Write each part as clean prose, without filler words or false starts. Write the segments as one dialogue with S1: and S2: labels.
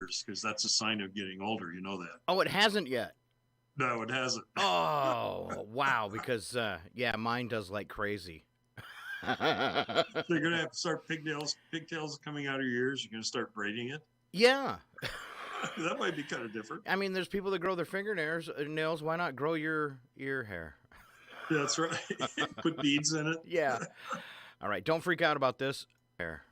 S1: because that's a sign of getting older. You know that.
S2: Oh, it hasn't yet.
S1: No, it hasn't.
S2: Oh, wow. Because, yeah, mine does like crazy.
S1: So you're gonna have to start pigtails coming out of your ears. You're gonna start braiding it.
S2: Yeah.
S1: That might be kind of different.
S2: I mean, there's people that grow their fingernails. Nails. Why not grow your ear hair?
S1: That's right. Put beads in it.
S2: Yeah. All right. Don't freak out about this. Hair.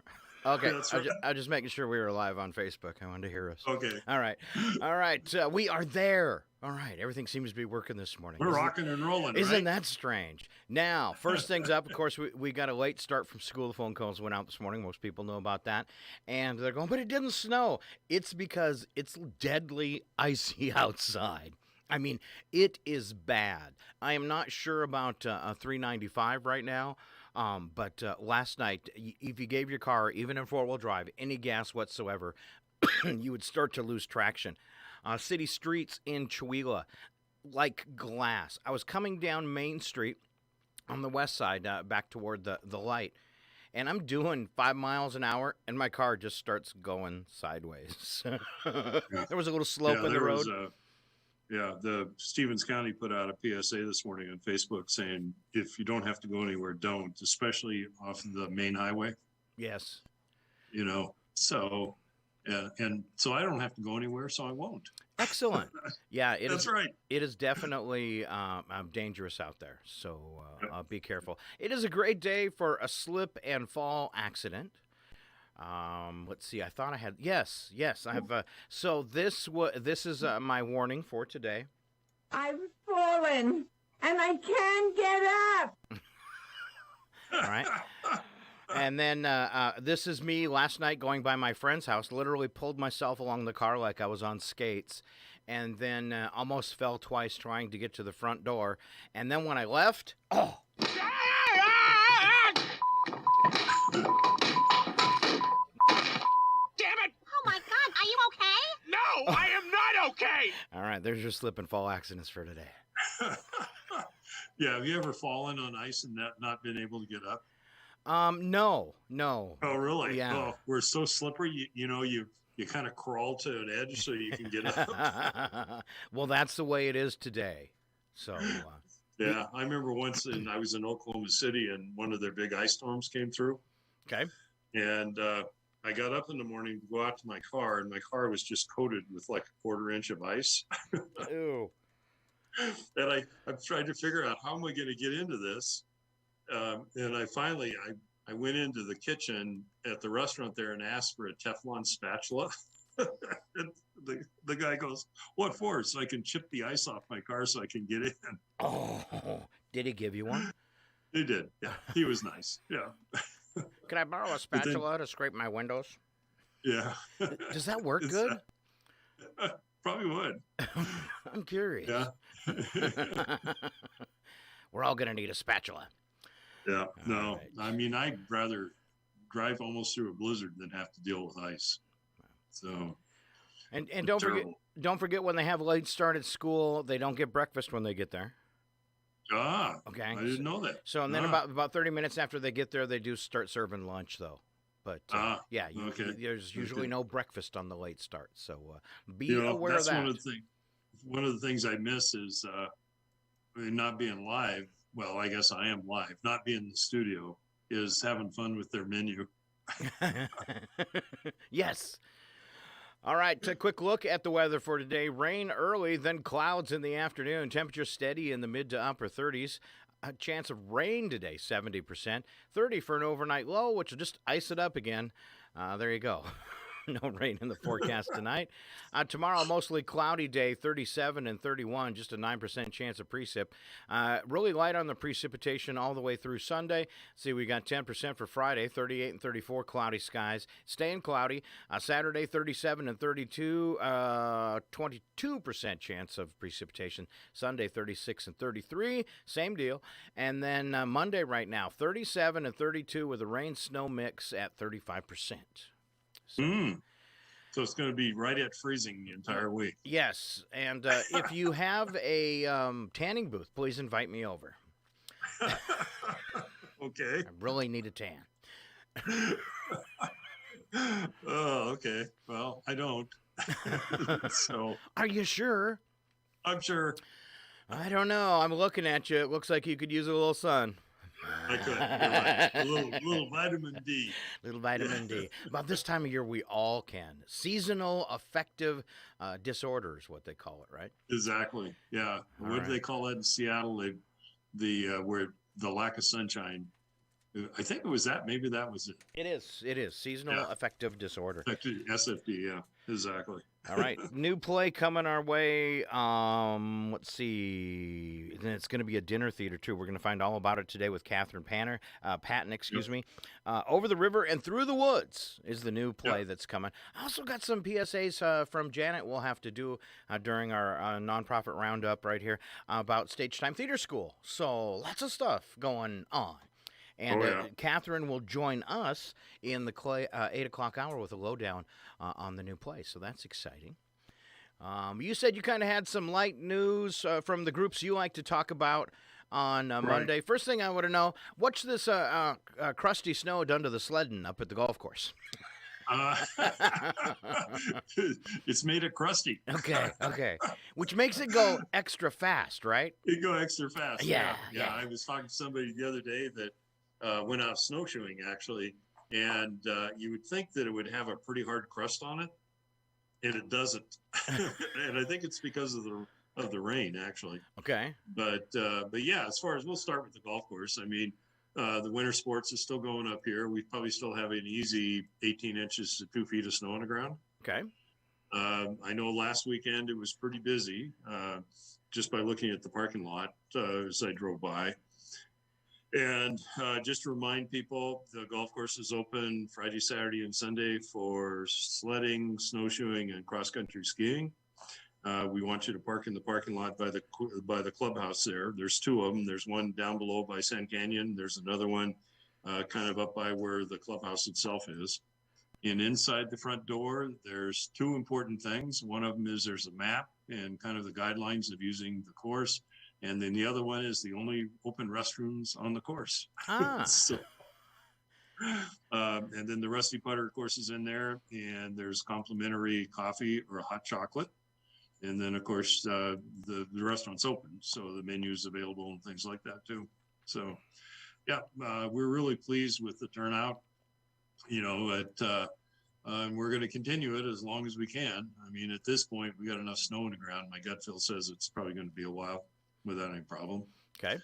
S2: Okay.
S1: That's right.
S2: I'm just making sure we were live on Facebook. I wanted to hear us.
S1: Okay.
S2: All right. All right. We are there. All right. Everything seems to be working this morning.
S1: We're rocking and rolling.
S2: Isn't that strange? Now, first things up, of course, we got a late start from school. The phone calls went out this morning. Most people know about that. And they're going, but it didn't snow. It's because it's deadly icy outside. I mean, it is bad. I am not sure about 395 right now. But last night, if you gave your car, even in four-wheel drive, any gas whatsoever, you would start to lose traction. City streets in Chihuahua, like glass. I was coming down Main Street on the west side, back toward the light, and I'm doing 5 miles an hour, and my car just starts going sideways. There was a little slope in the road.
S1: The Stevens County put out a PSA this morning on Facebook saying, if you don't have to go anywhere, don't, especially off the main highway.
S2: Yes.
S1: So, and so I don't have to go anywhere, so I won't.
S2: Excellent. Yeah,
S1: That's right.
S2: It is definitely dangerous out there, so be careful. It is a great day for a slip and fall accident. Let's see. I thought I had. Yes. I have. So this is my warning for today.
S3: I've fallen and I can't get up.
S2: All right. And then this is me last night going by my friend's house. Literally pulled myself along the car like I was on skates, and then almost fell twice trying to get to the front door. And then when I left, oh.
S4: I am not okay!
S2: All right, there's your slip and fall accidents for today.
S1: Yeah, have you ever fallen on ice and not been able to get up?
S2: No.
S1: Oh, really?
S2: Yeah.
S1: Oh, we're so slippery, you kind of crawl to an edge so you can get up.
S2: Well, that's the way it is today. So.
S1: Yeah, I remember once I was in Oklahoma City and one of their big ice storms came through.
S2: Okay.
S1: And I got up in the morning to go out to my car, and my car was just coated with like a quarter inch of ice.
S2: Ew.
S1: And I'm trying to figure out how am I going to get into this. And I went into the kitchen at the restaurant there and asked for a Teflon spatula. And the guy goes, "What for?" So I can chip the ice off my car so I can get in.
S2: Oh, did he give you one?
S1: He did. Yeah, he was nice. Yeah.
S2: Can I borrow a spatula to scrape my windows?
S1: Yeah.
S2: Does that work good?
S1: Probably would.
S2: I'm curious.
S1: Yeah.
S2: We're all going to need a spatula.
S1: Yeah. No,
S2: right.
S1: I mean, I'd rather drive almost through a blizzard than have to deal with ice. So.
S2: And don't forget when they have late start at school, they don't get breakfast when they get there.
S1: Ah,
S2: okay.
S1: I didn't know that.
S2: So, and then about 30 minutes after they get there, they do start serving lunch, though. But, there's usually no breakfast on the late start. So, be aware of that.
S1: One of the things I miss is not being live. Well, I guess I am live. Not being in the studio is having fun with their menu.
S2: Yes. All right, a quick look at the weather for today. Rain early, then clouds in the afternoon. Temperature steady in the mid to upper 30s. A chance of rain today, 70%. 30 for an overnight low, which will just ice it up again. There you go. No rain in the forecast tonight. Tomorrow, mostly cloudy day, 37 and 31, just a 9% chance of precip. Really light on the precipitation all the way through Sunday. See, we got 10% for Friday, 38 and 34, cloudy skies. Staying cloudy. Saturday, 37 and 32, 22% chance of precipitation. Sunday, 36 and 33, same deal. And then Monday right now, 37 and 32 with a rain-snow mix at 35%.
S1: So it's going to be right at freezing the entire week.
S2: Yes, and if you have a tanning booth, please invite me over.
S1: Okay.
S2: I really need a tan.
S1: Oh, okay. Well, I don't. So
S2: Are you sure?
S1: I'm sure
S2: I don't know. I'm looking at you. It looks like you could use a little sun.
S1: I could. You're right. A little vitamin D.
S2: Little vitamin D. About this time of year, we all can. Seasonal affective disorders, what they call it, right?
S1: Exactly. Yeah.
S2: All
S1: What
S2: right.
S1: do they call that in Seattle? Where the lack of sunshine. I think it was that. Maybe that was it.
S2: It is. It is. Seasonal
S1: Yeah.
S2: affective disorder.
S1: SFD. Yeah. Exactly.
S2: All right. New play coming our way. Let's see. Then it's going to be a dinner theater, too. We're going to find all about it today with Catherine Patton, excuse me. Over the River and Through the Woods is the new play that's coming. I also got some PSAs from Janet we'll have to do during our nonprofit roundup right here about Stage Time Theater School. So lots of stuff going on. And Catherine will join us in the 8 o'clock hour with a lowdown on the new play. So that's exciting. You said you kind of had some light news from the groups you like to talk about on Monday. First thing I want to know, what's this crusty snow done to the sledding up at the golf course?
S1: It's made it crusty.
S2: Okay. Which makes it go extra fast, right?
S1: It go extra fast.
S2: Yeah.
S1: I was talking to somebody the other day that went out snowshoeing actually, and you would think that it would have a pretty hard crust on it, and it doesn't. And I think it's because of the rain actually.
S2: Okay.
S1: But yeah, as far as we'll start with the golf course. I mean, the winter sports is still going up here. We probably still have an easy 18 inches to 2 feet of snow on the ground.
S2: Okay.
S1: I know last weekend it was pretty busy, just by looking at the parking lot as I drove by. And just to remind people, the golf course is open Friday, Saturday, and Sunday for sledding, snowshoeing, and cross-country skiing. We want you to park in the parking lot by the clubhouse there. There's two of them. There's one down below by Sand Canyon. There's another one kind of up by where the clubhouse itself is. And inside the front door, there's two important things. One of them is there's a map and kind of the guidelines of using the course. And then the other one is the only open restrooms on the course. So, and then the Rusty Putter course is in there, and there's complimentary coffee or hot chocolate. And then, of course, the restaurant's open, so the menu's available and things like that, too. So, yeah, we're really pleased with the turnout. And we're going to continue it as long as we can. I mean, at this point, we got enough snow on the ground. My gut feel says it's probably going to be a while without any problem. Okay.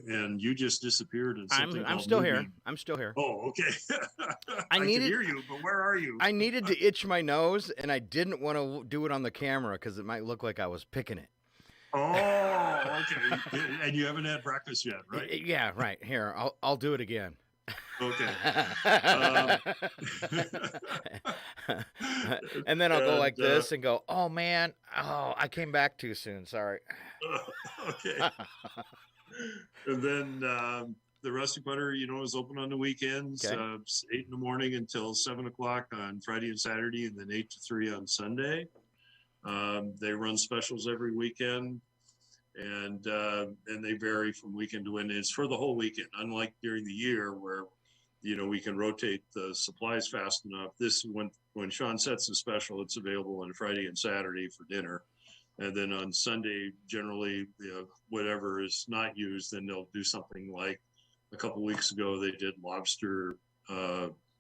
S1: And you just disappeared. And
S2: I'm still here. I'm still here.
S1: Oh, okay.
S2: I
S1: can hear you, but where are you?
S2: I needed to itch my nose, and I didn't want to do it on the camera because it might look like I was picking it.
S1: Oh, okay. And you haven't had breakfast yet, right?
S2: Yeah, right. Here, I'll do it again.
S1: Okay.
S2: And then I'll go like this and go, oh, man. Oh, I came back too soon. Sorry.
S1: Okay. And then the Rusty Putter, is open on the weekends, 8 in the morning until 7 o'clock on Friday and Saturday, and then 8 to 3 on Sunday. They run specials every weekend. And they vary from weekend to weekend. It's for the whole weekend, unlike during the year where, we can rotate the supplies fast enough. This, when Sean sets the special, it's available on Friday and Saturday for dinner. And then on Sunday, generally, whatever is not used, then they'll do something like a couple weeks ago, they did lobster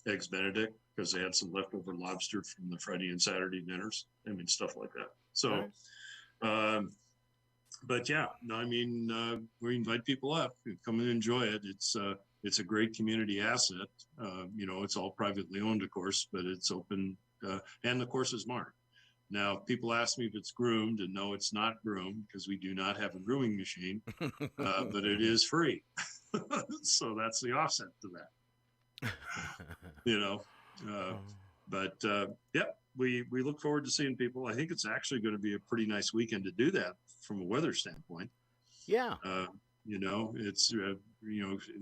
S1: eggs Benedict because they had some leftover lobster from the Friday and Saturday dinners. I mean, stuff like that. So, but yeah, we invite people up. Come and enjoy it. It's a great community asset. It's all privately owned, of course, but it's open, and the course is marked. Now, people ask me if it's groomed, and no, it's not groomed because we do not have a grooming machine, but it is free. So that's the offset to that. We look forward to seeing people. I think it's actually going to be a pretty nice weekend to do that from a weather standpoint.
S2: Yeah.
S1: It's,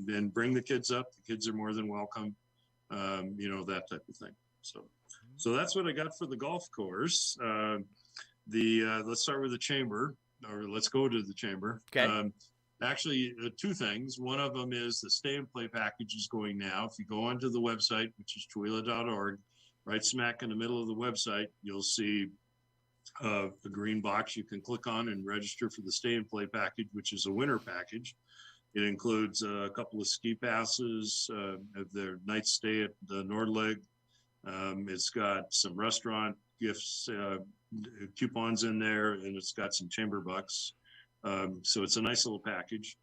S1: then bring the kids up. The kids are more than welcome, that type of thing. So that's what I got for the golf course. Let's start with the chamber, or let's go to the chamber.
S2: Okay.
S1: Actually, two things. One of them is the stay and play package is going now. If you go onto the website, which is chwila.org, right smack in the middle of the website, you'll see a green box you can click on and register for the stay and play package, which is a winter package. It includes a couple of ski passes, their night stay at the Nordleg. It's got some restaurant gifts, coupons in there, and it's got some chamber bucks. So it's a nice little package.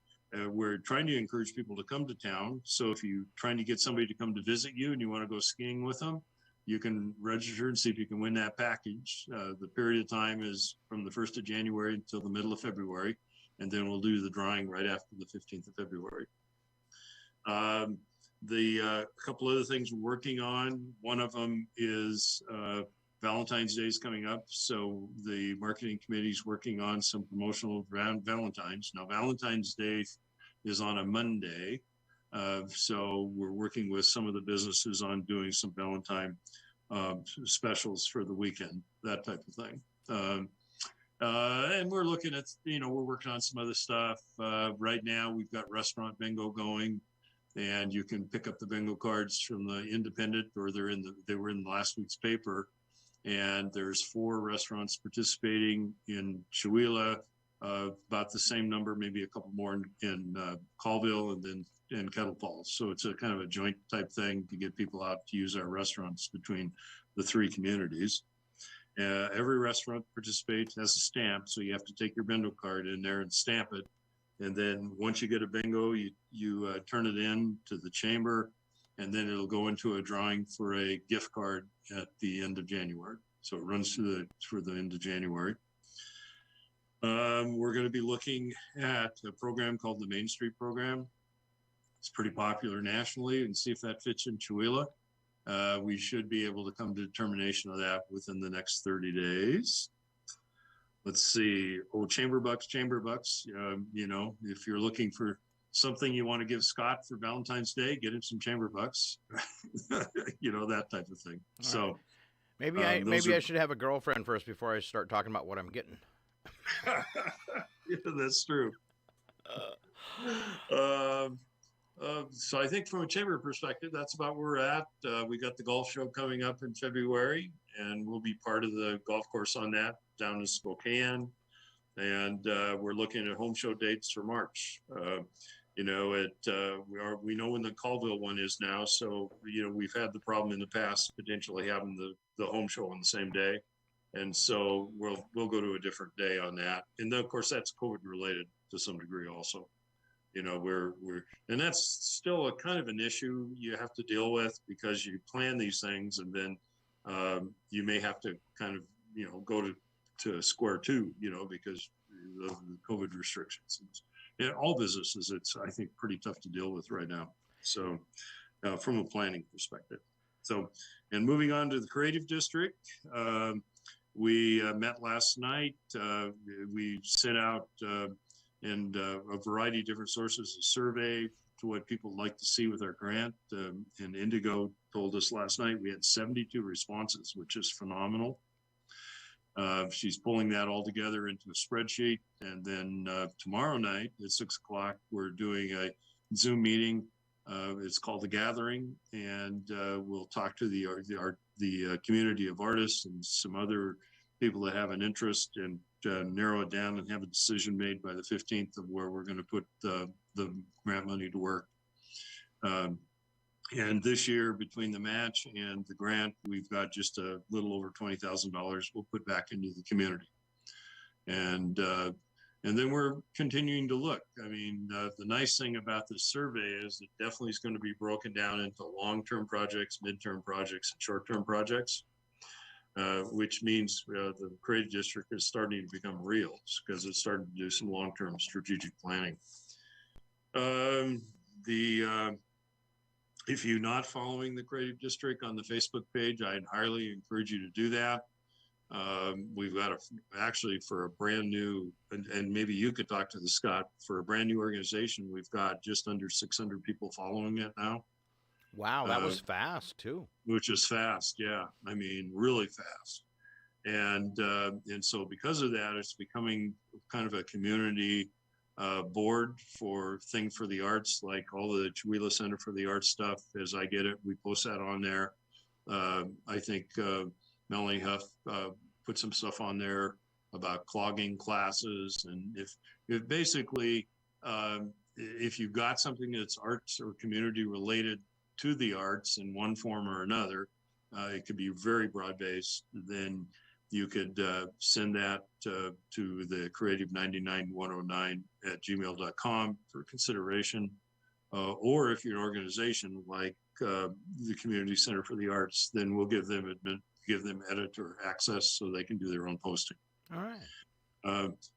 S1: We're trying to encourage people to come to town. So if you're trying to get somebody to come to visit you and you want to go skiing with them, you can register and see if you can win that package. The period of time is from the 1st of January until the middle of February. And then we'll do the drawing right after the 15th of February. The couple other things we're working on, one of them is Valentine's Day is coming up. So the marketing committee is working on some promotional around Valentine's. Now, Valentine's Day is on a Monday. So we're working with some of the businesses on doing some Valentine specials for the weekend, that type of thing. And we're looking at, we're working on some other stuff. Right now, we've got restaurant bingo going, and you can pick up the bingo cards from the Independent, or they were in last week's paper. And there's 4 restaurants participating in Chewelah, about the same number, maybe a couple more in Colville, and then in Kettle Falls. So it's a kind of a joint type thing to get people out to use our restaurants between the 3 communities. Every restaurant participates, has a stamp, so you have to take your bingo card in there and stamp it. And then once you get a bingo, you turn it in to the chamber, and then it'll go into a drawing for a gift card at the end of January. So it runs through the end of January. We're going to be looking at a program called the Main Street Program. It's pretty popular nationally, and see if that fits in Chewelah. We should be able to come to determination of that within the next 30 days. Let's see. Chamber bucks. If you're looking for something you want to give Scott for Valentine's Day, get him some chamber bucks. That type of thing.
S2: All
S1: so
S2: right. Maybe I should have a girlfriend first before I start talking about what I'm getting.
S1: Yeah, that's true. So I think from a chamber perspective, that's about where we're at. We got the golf show coming up in February, and we'll be part of the golf course on that down in Spokane. And we're looking at home show dates for March. We know when the Colville one is now. So, we've had the problem in the past, potentially having the home show on the same day. And so we'll go to a different day on that. And then, of course, that's COVID related to some degree also. And that's still a kind of an issue you have to deal with, because you plan these things and then you may have to kind of, go to square two, because of the COVID restrictions. All businesses, it's, I think, pretty tough to deal with right now. So from a planning perspective. So, and moving on to the Creative District, we met last night. We sent out and a variety of different sources of survey to what people like to see with our grant. And Indigo told us last night we had 72 responses, which is phenomenal. She's pulling that all together into a spreadsheet. And then tomorrow night at 6 o'clock, we're doing a Zoom meeting. It's called The Gathering, and we'll talk to the community of artists and some other people that have an interest, and narrow it down and have a decision made by the 15th of where we're going to put the grant money to work. And this year, between the match and the grant, we've got just a little over $20,000 we'll put back into the community. And then we're continuing to look. I mean, the nice thing about this survey is it definitely is going to be broken down into long-term projects, midterm projects, and short-term projects. Which means the Creative District is starting to become real, because it's starting to do some long-term strategic planning. If you're not following the Creative District on the Facebook page, I'd highly encourage you to do that. We've got actually for a brand new, and maybe you could talk to the Scott, for a brand new organization, we've got just under 600 people following it now.
S2: Wow, that was fast too.
S1: Which is fast, yeah. I mean, really fast. And so because of that, it's becoming kind of a community board for the arts, like all the Chewelah Center for the Arts stuff. As I get it, we post that on there. I think Melanie Huff put some stuff on there about clogging classes, and if basically if you've got something that's arts or community related to the arts in one form or another, it could be very broad-based, then you could send that to the creative99109@gmail.com for consideration. Or if you're an organization like the Community Center for the Arts, then we'll give them editor access so they can do their own posting.
S2: All right.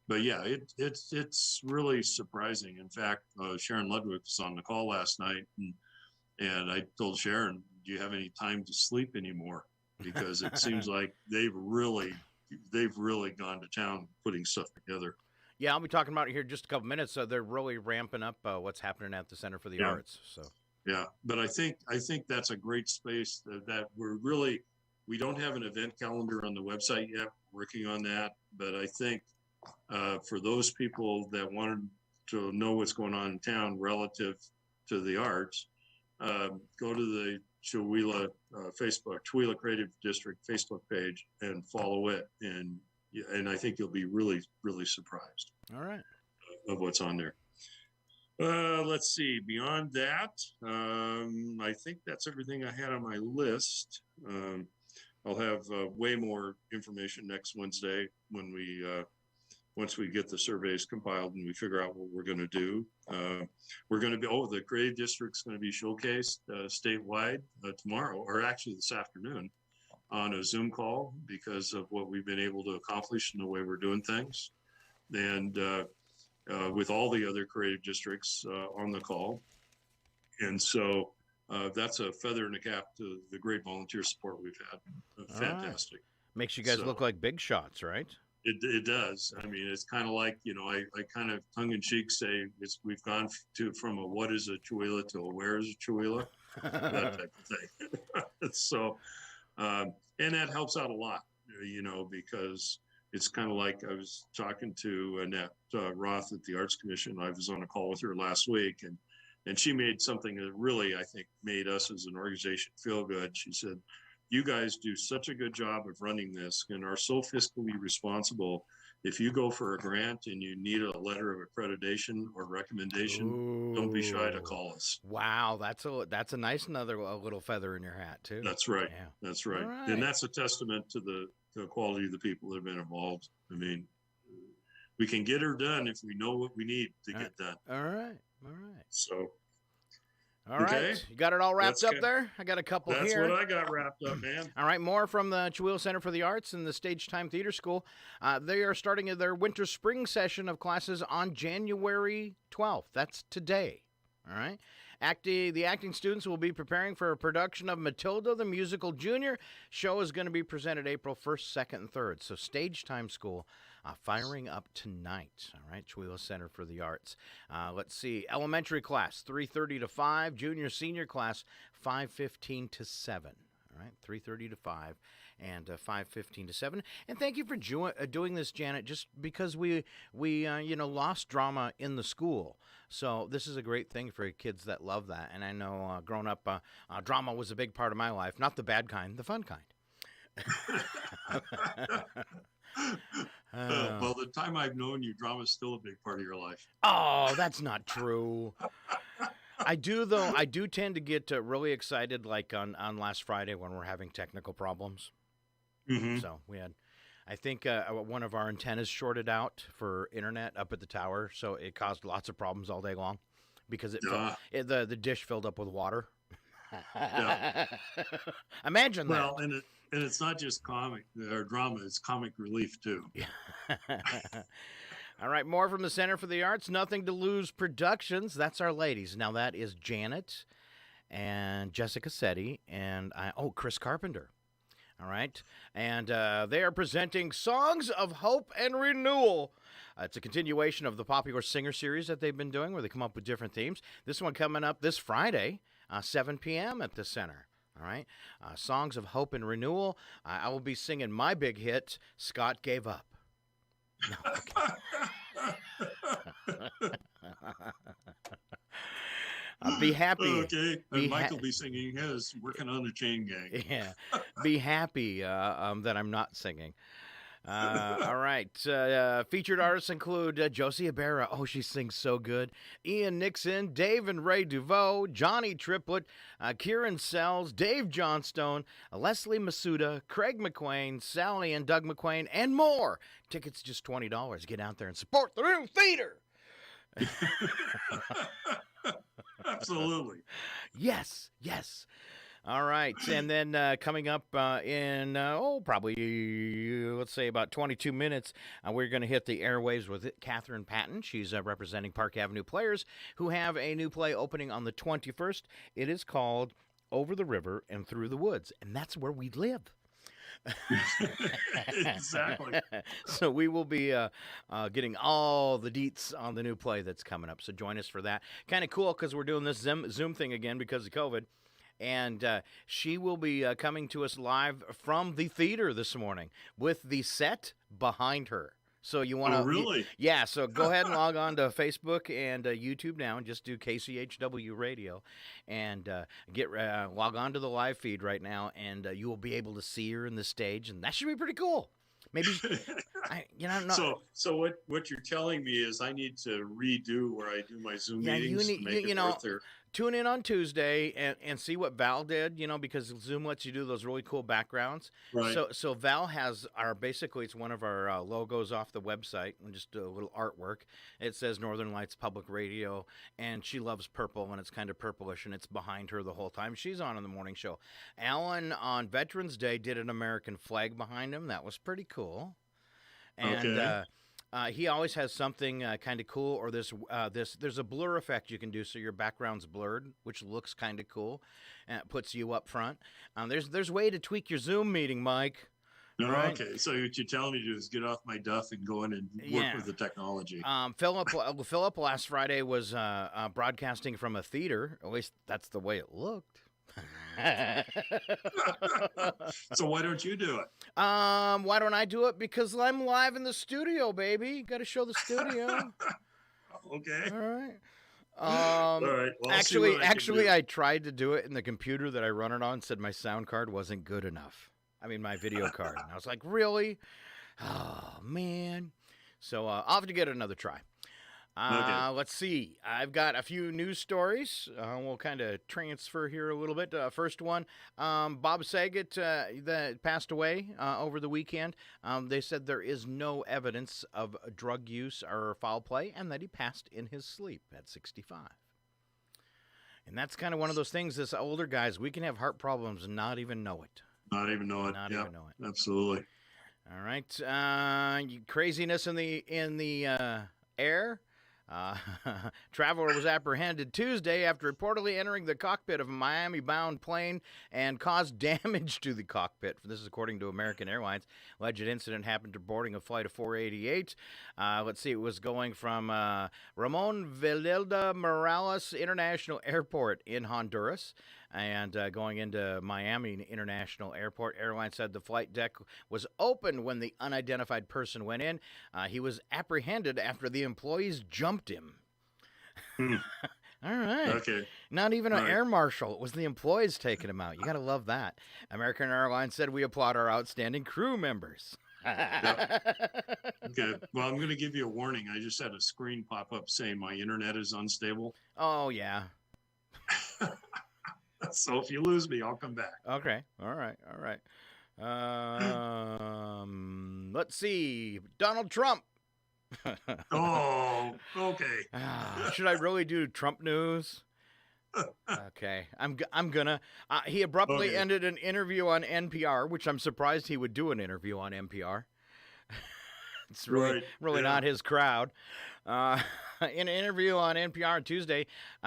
S1: But yeah, it's really surprising. In fact, Sharon Ludwig was on the call last night, and I told Sharon, "Do you have any time to sleep anymore?" Because it seems like they've really gone to town putting stuff together.
S2: Yeah, I'll be talking about it here in just a couple minutes. So they're really ramping up what's happening at the Center for the Arts. So
S1: yeah, but I think that's a great space that we don't have an event calendar on the website yet. We're working on that, but I think for those people that wanted to know what's going on in town relative to the arts, go to the Chewelah Chewelah Creative District Facebook page and follow it, and I think you'll be really, really surprised.
S2: All right.
S1: Of what's on there. Let's see. Beyond that, I think that's everything I had on my list. I'll have way more information next Wednesday when once we get the surveys compiled and we figure out what we're going to do. We're going to be, the Creative District's going to be showcased statewide tomorrow, or actually this afternoon, on a Zoom call because of what we've been able to accomplish in the way we're doing things. And with all the other creative districts on the call. And so that's a feather in the cap to the great volunteer support we've had. Fantastic.
S2: Right. Makes you guys look like big shots, right?
S1: It does. I mean, it's kind of like, I kind of tongue in cheek say we've gone from a what is a Chewelah to a where is a Chewelah, that type of thing. So, and that helps out a lot, because it's kind of like I was talking to Annette Roth at the Arts Commission. I was on a call with her last week, and she made something that really, I think, made us as an organization feel good. She said, "You guys do such a good job of running this and are so fiscally responsible. If you go for a grant and you need a letter of accreditation or recommendation, don't be shy to call us."
S2: Wow, that's a nice little feather in your hat too.
S1: That's right.
S2: Yeah.
S1: That's right. And that's a testament to the quality of the people that have been involved. I mean, we can get her done if we know what we need to get done.
S2: All right.
S1: So.
S2: All right. You got it all wrapped up there? I got a couple here.
S1: That's what I got wrapped up, man.
S2: All right. More from the Chewelah Center for the Arts and the Stage Time Theater School. They are starting their winter-spring session of classes on January 12th. That's today. All right. The acting students will be preparing for a production of Matilda the Musical Junior. Show is going to be presented April 1st, 2nd, and 3rd. So Stage Time School firing up tonight. All right, Chewelah Center for the Arts. Let's see. Elementary class, 3:30 to 5. Junior, senior class, 5:15 to 7. All right, 3:30 to 5 and 5:15 to 7. And thank you for doing this, Janet, just because we lost drama in the school. So this is a great thing for kids that love that. And I know growing up, drama was a big part of my life. Not the bad kind, the fun kind.
S1: Well, the time I've known you, drama is still a big part of your life.
S2: Oh, that's not true. I do, though. I do tend to get really excited, like on last Friday when we're having technical problems.
S1: Mm-hmm.
S2: So we had, I think one of our antennas shorted out for internet up at the tower, so it caused lots of problems all day long because the dish filled up with water.
S1: Yeah.
S2: Imagine that.
S1: Well, and it's not just comic or drama; it's comic relief too.
S2: All right, more from the Center for the Arts. Nothing to Lose Productions. That's our ladies. Now that is Janet and Jessica Setti and Chris Carpenter. All right, and they are presenting Songs of Hope and Renewal. It's a continuation of the Popular Singer series that they've been doing, where they come up with different themes. This one coming up this Friday, 7 p.m. at the Center. All right, Songs of Hope and Renewal. I will be singing my big hit, Scott Gave Up. No, okay. Be happy.
S1: Okay, and Mike will be singing his "Working on the Chain Gang."
S2: Yeah. Be happy that I'm not singing. All right. Featured artists include Josie Abera. Oh, she sings so good. Ian Nixon, Dave and Ray DuVoe, Johnny Triplett, Kieran Sells, Dave Johnstone, Leslie Masuda, Craig McQuain, Sally and Doug McQuain, and more. Tickets just $20. Get out there and support the new theater.
S1: Absolutely.
S2: Yes. All right, and then coming up in, probably, let's say about 22 minutes, we're going to hit the airwaves with Catherine Patton. She's representing Park Avenue Players, who have a new play opening on the 21st. It is called Over the River and Through the Woods, and that's where we live.
S1: Exactly.
S2: So we will be getting all the deets on the new play that's coming up, so join us for that. Kind of cool because we're doing this Zoom thing again because of COVID. And she will be coming to us live from the theater this morning with the set behind her. So you want to?
S1: Oh, really?
S2: Yeah. So go ahead and log on to Facebook and YouTube now, and just do KCHW Radio, and log on to the live feed right now, and you will be able to see her in the stage, and that should be pretty cool. Maybe, No.
S1: So what you're telling me is I need to redo where I do my Zoom meetings to make it worth their.
S2: Tune in on Tuesday and see what Val did, because Zoom lets you do those really cool backgrounds.
S1: Right.
S2: So Val has it's one of our logos off the website, and just a little artwork. It says Northern Lights Public Radio, and she loves purple, and it's kind of purplish, and it's behind her the whole time. She's on in the morning show. Alan on Veterans Day did an American flag behind him. That was pretty cool. And,
S1: okay.
S2: He always has something kind of cool, or there's a blur effect you can do so your background's blurred, which looks kind of cool, and it puts you up front. There's a way to tweak your Zoom meeting, Mike.
S1: No,
S2: right?
S1: Okay. So what you're telling me to do is get off my duff and go in and work with the technology.
S2: Philip last Friday was broadcasting from a theater. At least that's the way it looked.
S1: So why don't you do it?
S2: Why don't I do it? Because I'm live in the studio, baby. Got to show the studio.
S1: Okay.
S2: All right.
S1: All right. Well,
S2: actually, I tried to do it, and the computer that I run it on said my sound card wasn't good enough. I mean, my video card. And I was like, really? Oh, man. So I'll have to get another try.
S1: Okay.
S2: Let's see. I've got a few news stories. We'll kind of transfer here a little bit. First one, Bob Saget that passed away over the weekend. They said there is no evidence of drug use or foul play, and that he passed in his sleep at 65. And that's kind of one of those things, this older guys, we can have heart problems and not even know it.
S1: Not even know it.
S2: Not even know it.
S1: Absolutely.
S2: All right. Craziness in the air. Traveler was apprehended Tuesday after reportedly entering the cockpit of a Miami-bound plane and caused damage to the cockpit. This is according to American Airlines. Alleged incident happened to boarding a flight of 488. Let's see, it was going from Ramon Velilda Morales International Airport in Honduras and going into Miami International Airport. Airline said the flight deck was open when the unidentified person went in. He was apprehended after the employees jumped him. All right.
S1: Okay.
S2: Not even an air marshal. It was the employees taking him out. You got to love that. American Airlines said, we applaud our outstanding crew members.
S1: Okay. Well, I'm going to give you a warning. I just had a screen pop up saying my internet is unstable.
S2: Oh, yeah.
S1: So if you lose me, I'll come back.
S2: Okay. All right. Let's see. Donald Trump.
S1: Oh, okay.
S2: Should I really do Trump news? Okay. I'm gonna. He abruptly ended an interview on NPR, which I'm surprised he would do an interview on NPR. It's really not his crowd. In an interview on NPR on Tuesday,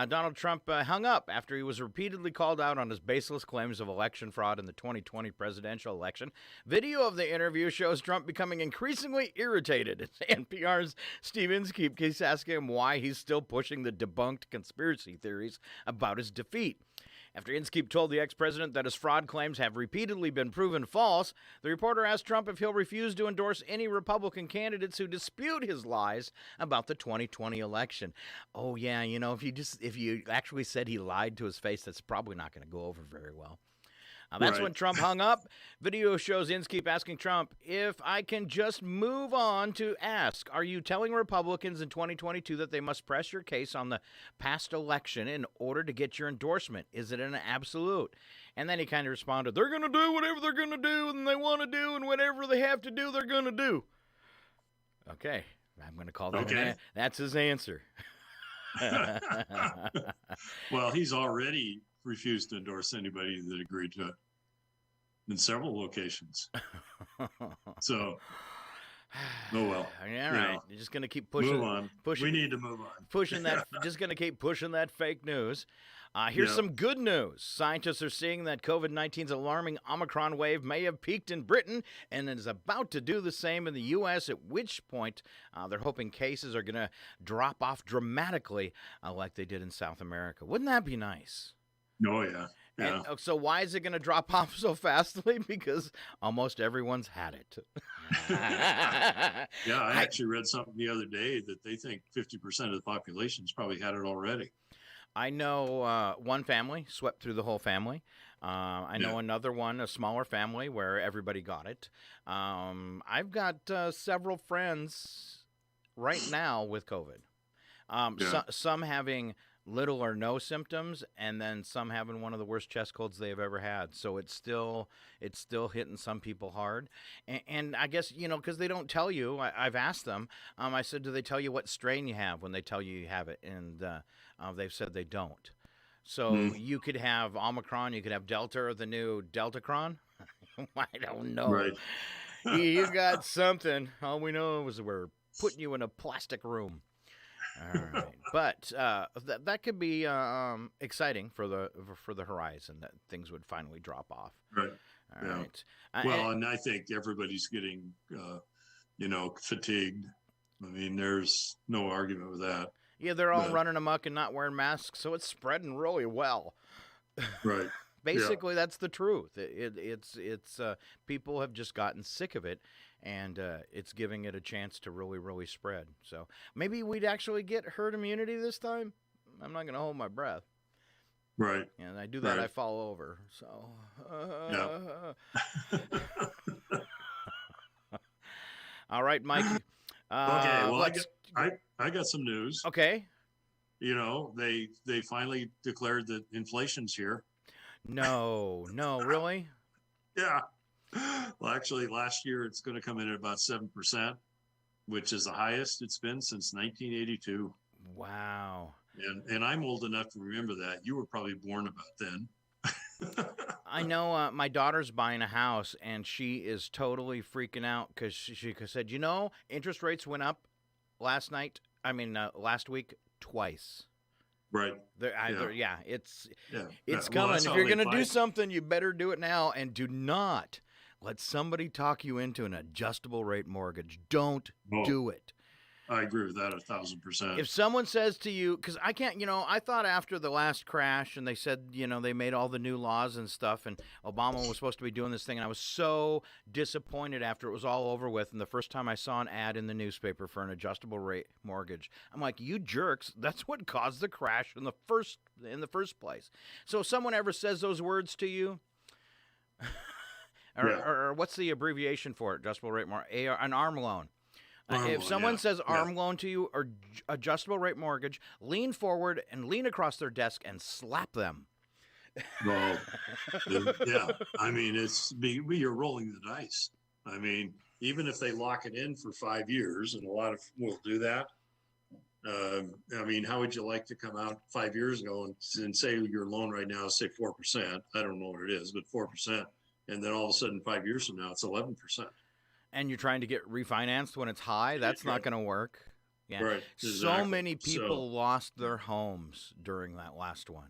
S2: Donald Trump hung up after he was repeatedly called out on his baseless claims of election fraud in the 2020 presidential election. Video of the interview shows Trump becoming increasingly irritated as NPR's Steve Inskeep keeps asking him why he's still pushing the debunked conspiracy theories about his defeat. After Inskeep told the ex-president that his fraud claims have repeatedly been proven false, the reporter asked Trump if he'll refuse to endorse any Republican candidates who dispute his lies about the 2020 election. Oh, yeah, if you actually said he lied to his face, that's probably not going to go over very well. That's
S1: Right.
S2: when Trump hung up. Video shows Inskeep asking Trump, if I can just move on to ask, are you telling Republicans in 2022 that they must press your case on the past election in order to get your endorsement? Is it an absolute? And then he kind of responded, they're going to do whatever they're going to do and they want to do, and whatever they have to do, they're going to do. Okay, I'm going to call that that's his answer.
S1: Well, he's already refused to endorse anybody that agreed to it in several locations. So, oh well.
S2: All right, you're just going to keep pushing.
S1: Move on. We need to move on.
S2: Pushing that. Just going to keep pushing that fake news. Here's some good news. Scientists are seeing that COVID-19's alarming Omicron wave may have peaked in Britain and is about to do the same in the U.S., at which point they're hoping cases are going to drop off dramatically like they did in South America. Wouldn't that be nice?
S1: Oh, yeah. Yeah.
S2: And, so why is it going to drop off so fastly? Because almost everyone's had it.
S1: Yeah, I actually read something the other day that they think 50% of the population's probably had it already.
S2: I know one family swept through the whole family. I know another one, a smaller family, where everybody got it. I've got several friends right now with COVID. Some having little or no symptoms, and then some having one of the worst chest colds they've ever had. So it's still hitting some people hard. And I guess, because they don't tell you, I've asked them, I said, do they tell you what strain you have when they tell you have it? And they've said they don't. So you could have Omicron, you could have Delta or the new Deltacron. I don't know.
S1: Right.
S2: You got something. All we know is we're putting you in a plastic room. All right, but that could be exciting for the horizon, that things would finally drop off.
S1: Right.
S2: All right.
S1: Well, and I think everybody's getting, fatigued. I mean, there's no argument with that.
S2: Yeah, they're all running amok and not wearing masks, so it's spreading really well.
S1: Right.
S2: Basically, that's the truth. It's people have just gotten sick of it, and it's giving it a chance to really, really spread. So maybe we'd actually get herd immunity this time. I'm not going to hold my breath.
S1: Right.
S2: And I do that,
S1: right.
S2: I fall over. So. All right, Mike.
S1: Okay. Well, I got some news.
S2: Okay.
S1: They finally declared that inflation's here.
S2: No, really?
S1: Yeah. Well, actually, last year it's going to come in at about 7%, which is the highest it's been since 1982.
S2: Wow.
S1: And I'm old enough to remember that. You were probably born about then.
S2: I know my daughter's buying a house, and she is totally freaking out because she said, interest rates went up last week twice.
S1: Right.
S2: It's
S1: Well,
S2: coming. If you're going to do something, you better do it now, and do not let somebody talk you into an adjustable rate mortgage. Don't do it.
S1: I agree with that 1,000%.
S2: If someone says to you, because I can't, I thought after the last crash and they said, they made all the new laws and stuff, and Obama was supposed to be doing this thing, and I was so disappointed after it was all over with. And the first time I saw an ad in the newspaper for an adjustable rate mortgage, I'm like, you jerks, that's what caused the crash in the first place. So if someone ever says those words to you, or what's the abbreviation for it? Adjustable rate mortgage, an ARM loan. If someone says ARM loan to you or adjustable rate mortgage, lean forward and lean across their desk and slap them.
S1: Well, yeah. I mean, you're rolling the dice. I mean, even if they lock it in for 5 years, and a lot of will do that. I mean, how would you like to come out 5 years ago and say your loan right now is, say, 4%? I don't know what it is, but 4%. And then all of a sudden, 5 years from now, it's 11%.
S2: And you're trying to get refinanced when it's high? That's not going to work. Yeah.
S1: Right.
S2: So
S1: Exactly.
S2: many people lost their homes during that last one.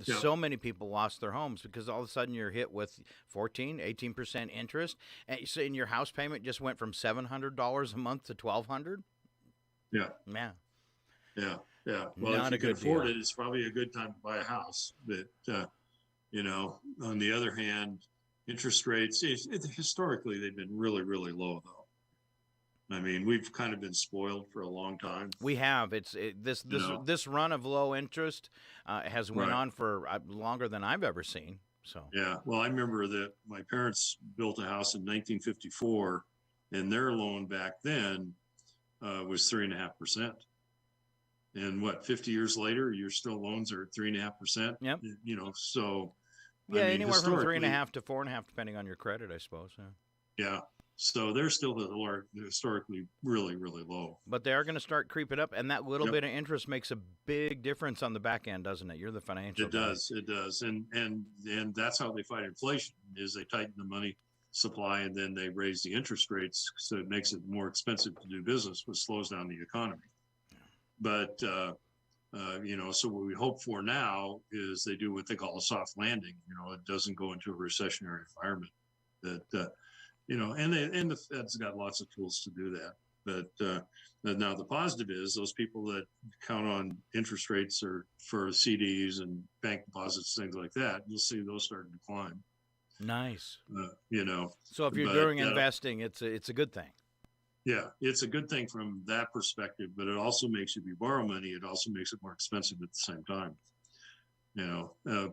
S2: So many people lost their homes because all of a sudden you're hit with 18% interest. And your house payment just went from $700 a month to $1,200?
S1: Yeah.
S2: Yeah.
S1: Yeah. Yeah. Well, if you can afford it, it's probably a good time to buy a house. But On the other hand, interest rates, historically, they've been really, really low, though. I mean, we've kind of been spoiled for a long time.
S2: We have. This run of low interest has went on for longer than I've ever seen. So
S1: yeah, well, I remember that my parents built a house in 1954, and their loan back then was 3.5%. And 50 years later, your still loans are 3.5%.
S2: Yep.
S1: So
S2: yeah, anywhere from 3.5 to 4.5, depending on your credit, I suppose.
S1: Yeah. So they're still historically really, really low.
S2: But they are going to start creeping up, and that little bit of interest makes a big difference on the back end, doesn't it? You're the financial guy.
S1: It does. And that's how they fight inflation, is they tighten the money supply and then they raise the interest rates, so it makes it more expensive to do business, which slows down the economy. But, so what we hope for now is they do what they call a soft landing. It doesn't go into a recessionary environment that, and the Fed's got lots of tools to do that. But now the positive is those people that count on interest rates or for CDs and bank deposits, things like that, you'll see those start to decline.
S2: Nice.
S1: So
S2: if you're doing investing, it's a good thing.
S1: Yeah, it's a good thing from that perspective, but it also makes, if you borrow money, it also makes it more expensive at the same time.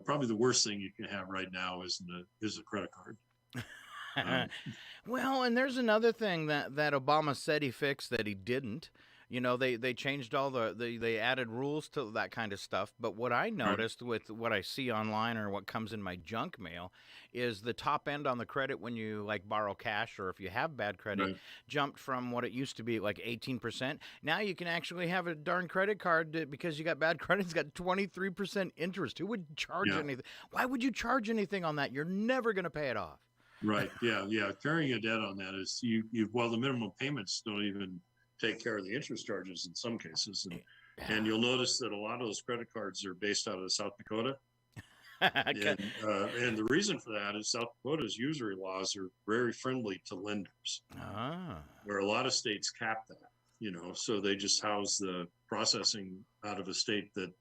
S1: Probably the worst thing you can have right now is a credit card.
S2: Well, and there's another thing that Obama said he fixed that he didn't. They changed all they added rules to that kind of stuff. But what I noticed with what I see online or what comes in my junk mail is the top end on the credit when you borrow cash, or if you have bad credit, jumped from what it used to be 18%. Now you can actually have a darn credit card because you got bad credit. It's got 23% interest. Who would charge anything? Why would you charge anything on that? You're never going to pay it off.
S1: Right. Yeah. Carrying a debt on that is the minimum payments don't even take care of the interest charges in some cases. And you'll notice that a lot of those credit cards are based out of South Dakota. And the reason for that is South Dakota's usury laws are very friendly to lenders, where a lot of states cap that, so they just house the processing out of a state that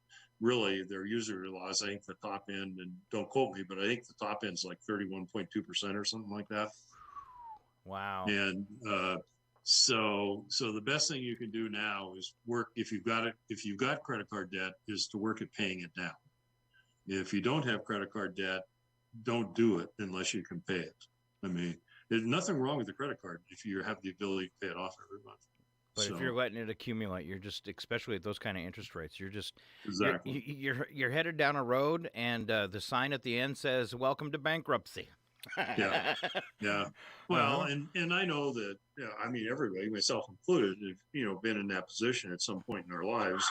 S1: really their usury laws, I think the top end, and don't quote me, but I think the top end's 31.2% or something like that.
S2: Wow.
S1: And so the best thing you can do now is work, if you've got credit card debt, is to work at paying it down. If you don't have credit card debt, don't do it unless you can pay it. I mean, there's nothing wrong with the credit card if you have the ability to pay it off every month.
S2: But if you're letting it accumulate, you're just, especially at those kind of interest rates, you're just you're headed down a road, and the sign at the end says, "Welcome to bankruptcy."
S1: Yeah. Well, and I know that, everybody, myself included, have been in that position at some point in our lives,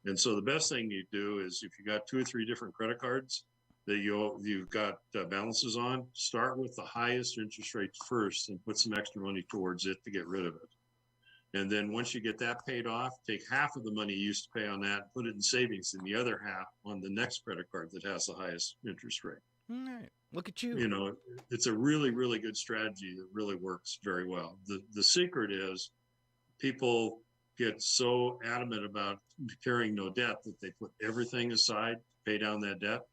S1: and so the best thing you do is, if you got 2 or 3 different credit cards that you've got balances on, start with the highest interest rate first and put some extra money towards it to get rid of it. And then once you get that paid off, take half of the money you used to pay on that, put it in savings, and the other half on the next credit card that has the highest interest rate.
S2: All right. Look at you.
S1: It's a really, really good strategy that really works very well. The secret is people get so adamant about carrying no debt that they put everything aside to pay down that debt,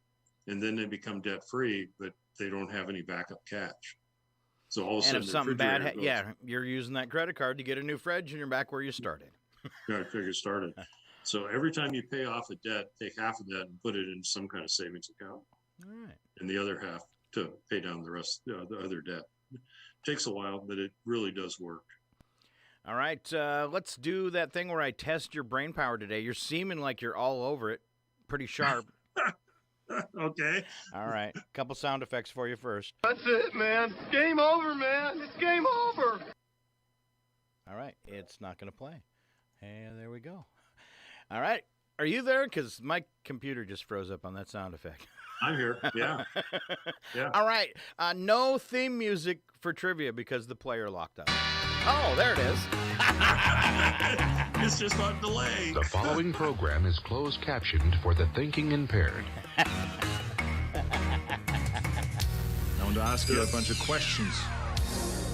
S1: and then they become debt free, but they don't have any backup cash. So all of a sudden,
S2: if something bad, you're using that credit card to get a new fridge, and you're back where you started.
S1: Started. So every time you pay off a debt, take half of that and put it in some kind of savings account.
S2: All right.
S1: And the other half to pay down the rest, the other debt. It takes a while, but it really does work.
S2: All right. Let's do that thing where I test your brain power today. You're seeming like you're all over it. Pretty sharp.
S1: Okay.
S2: All right. Couple sound effects for you first.
S4: That's it, man. Game over, man. It's game over.
S2: All right. It's not going to play. Hey, there we go. All right. Are you there? Because my computer just froze up on that sound effect.
S1: I'm here. Yeah.
S2: All right. No theme music for trivia because the player locked up. Oh, there it is.
S1: It's just on delay.
S5: The following program is closed captioned for the thinking impaired.
S6: I want to ask you a bunch of questions.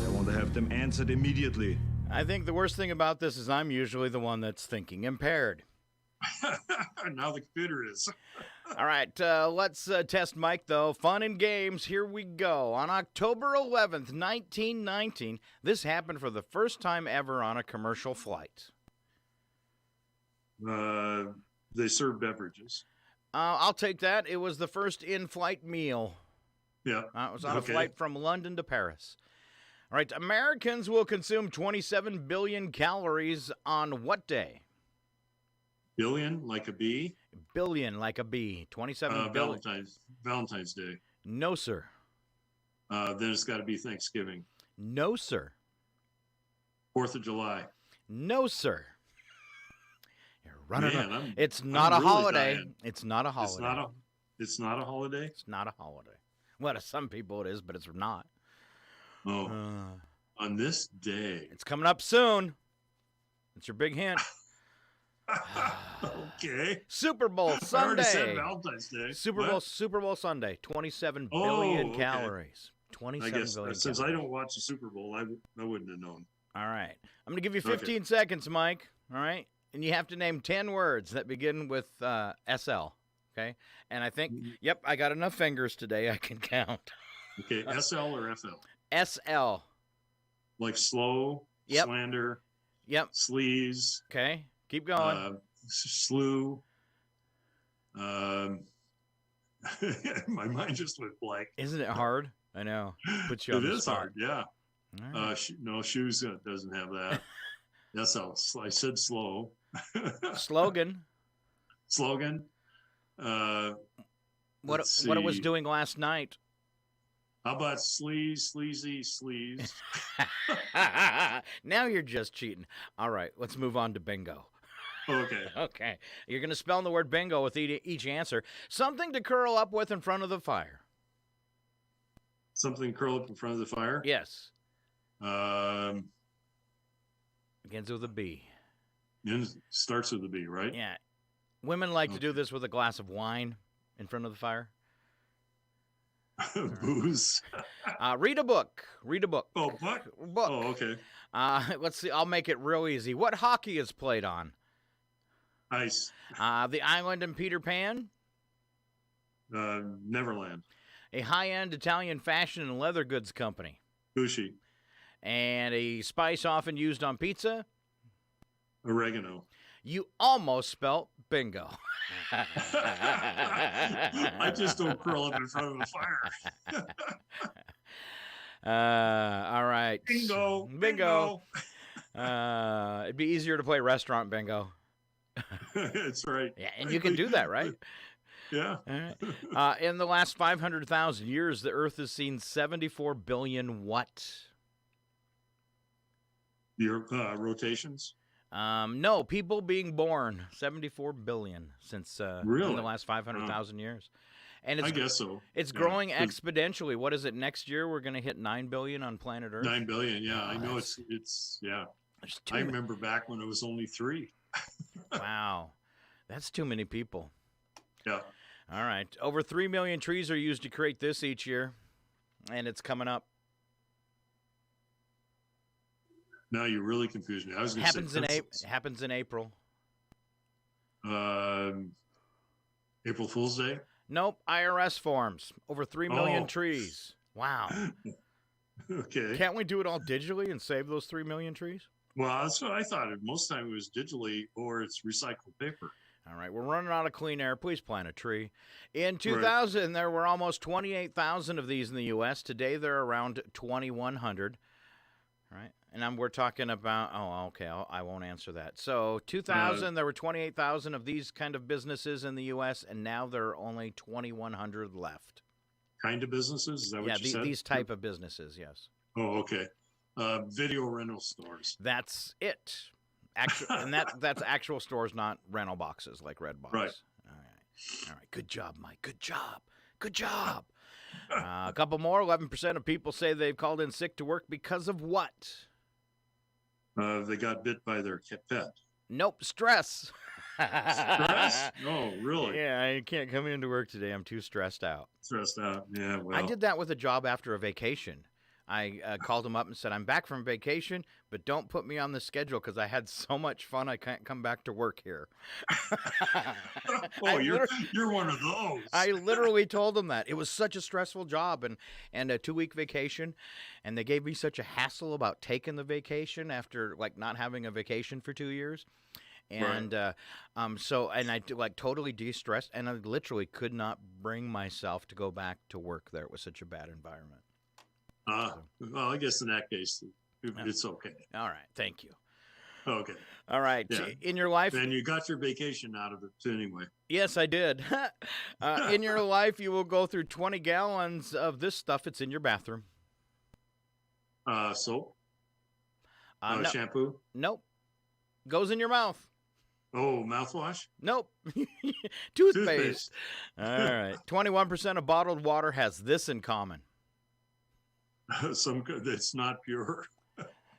S6: I want to have them answered immediately.
S2: I think the worst thing about this is I'm usually the one that's thinking impaired.
S1: Now the computer is.
S2: All right, let's test Mike, though. Fun and games. Here we go. On October 11th, 1919, this happened for the first time ever on a commercial flight.
S1: They serve beverages.
S2: I'll take that. It was the first in-flight meal.
S1: Yeah.
S2: It was on a flight from London to Paris. All right, Americans will consume 27 billion calories on what day?
S1: Billion, like a bee?
S2: Billion, like a bee. 27 billion.
S1: Valentine's Day.
S2: No, sir.
S1: Then it's got to be Thanksgiving.
S2: No, sir.
S1: 4th of July.
S2: No, sir. You're running.
S1: Man,
S2: it's not
S1: I'm
S2: a
S1: really
S2: holiday.
S1: dying.
S2: It's not a holiday.
S1: It's not a holiday?
S2: It's not a holiday. Well, to some people it is, but it's not.
S1: Oh. On this day.
S2: It's coming up soon. It's your big hint.
S1: Okay.
S2: Super Bowl Sunday.
S1: I already said Valentine's Day.
S2: Super Bowl Sunday. 27 billion calories. 27 billion calories.
S1: Since I don't watch the Super Bowl, I wouldn't have known.
S2: All right. I'm going to give you 15 seconds, Mike. All right? And you have to name 10 words that begin with SL. Okay? And I think, yep, I got enough fingers today I can count.
S1: Okay, SL or FL?
S2: SL.
S1: Like slow, slander, sleaze.
S2: Okay, keep going.
S1: Slew. My mind just went blank.
S2: Isn't it hard? I know. Puts you on the spot.
S1: Hard, yeah. Right. No, shoes doesn't have that. SL. I said slow.
S2: Slogan. What it was doing last night.
S1: How about sleazy?
S2: Now you're just cheating. All right, let's move on to bingo.
S1: Okay.
S2: You're going to spell the word bingo with each answer. Something to curl up with in front of the fire.
S1: Something curl up in front of the fire?
S2: Yes. Begins with a B.
S1: Starts with a B, right?
S2: Yeah. Women like to do this with a glass of wine in front of the fire.
S1: Booze.
S2: Read a book.
S1: Oh, book. Oh, okay.
S2: Let's see. I'll make it real easy. What hockey is played on?
S1: Ice.
S2: The island in Peter Pan?
S1: Neverland.
S2: A high-end Italian fashion and leather goods company?
S1: Gucci.
S2: And a spice often used on pizza?
S1: Oregano.
S2: You almost spelt bingo.
S1: I just don't curl up in front of the
S2: fire. All right.
S1: Bingo.
S2: It'd be easier to play restaurant bingo.
S1: That's right.
S2: Yeah, and you can do that, right?
S1: Yeah.
S2: All right. In the last 500,000 years, the Earth has seen 74 billion what?
S1: Your rotations?
S2: No, people being born. 74 billion since in the last 500,000 years. And
S1: I guess so.
S2: It's growing exponentially. What is it? Next year we're going to hit 9 billion on planet Earth.
S1: 9 billion, yeah. I know it's yeah. I remember back when it was only 3.
S2: Wow. That's too many people.
S1: Yeah.
S2: All right. Over 3 million trees are used to create this each year, and it's coming up.
S1: Now you're really confused me. I was going to say
S2: happens in April.
S1: April Fool's Day?
S2: Nope. IRS forms. Over 3 million trees. Wow.
S1: Okay.
S2: Can't we do it all digitally and save those 3 million trees?
S1: Well, that's what I thought. Most time it was digitally or it's recycled paper.
S2: All right, we're running out of clean air. Please plant a tree. In 2000, there were almost 28,000 of these in the U.S. Today, there are around 2,100. All right, and we're talking about, I won't answer that. So 2000, there were 28,000 of these kind of businesses in the U.S., and now there are only 2,100 left.
S1: Kind of businesses? Is that what you said?
S2: Yeah, these type of businesses, yes.
S1: Oh, okay. Video rental stores.
S2: That's it. And that's actual stores, not rental boxes like Redbox.
S1: Right.
S2: All right. Good job, Mike. Good job. A couple more. 11% of people say they've called in sick to work because of what?
S1: They got bit by their pet.
S2: Nope. Stress.
S1: Stress? Oh, really?
S2: Yeah, I can't come into work today. I'm too stressed out.
S1: Yeah, well.
S2: I did that with a job after a vacation. I called him up and said, I'm back from vacation, but don't put me on the schedule because I had so much fun I can't come back to work here.
S1: You're one of those.
S2: I literally told him that. It was such a stressful job and a 2-week vacation, and they gave me such a hassle about taking the vacation after like not having a vacation for 2 years. And
S1: Right.
S2: I like totally de-stressed, and I literally could not bring myself to go back to work there. It was such a bad environment.
S1: Well, I guess in that case, it's okay.
S2: All right, thank you.
S1: Okay.
S2: All right,
S1: Yeah.
S2: in your life,
S1: And you got your vacation out of it anyway.
S2: yes, I did. In your life, you will go through 20 gallons of this stuff. It's in your bathroom.
S1: Soap,
S2: No,
S1: shampoo.
S2: nope. Goes in your mouth.
S1: Oh, mouthwash.
S2: Nope. Toothpaste.
S1: Toothpaste.
S2: All right. 21% of bottled water has this in common.
S1: That's not pure.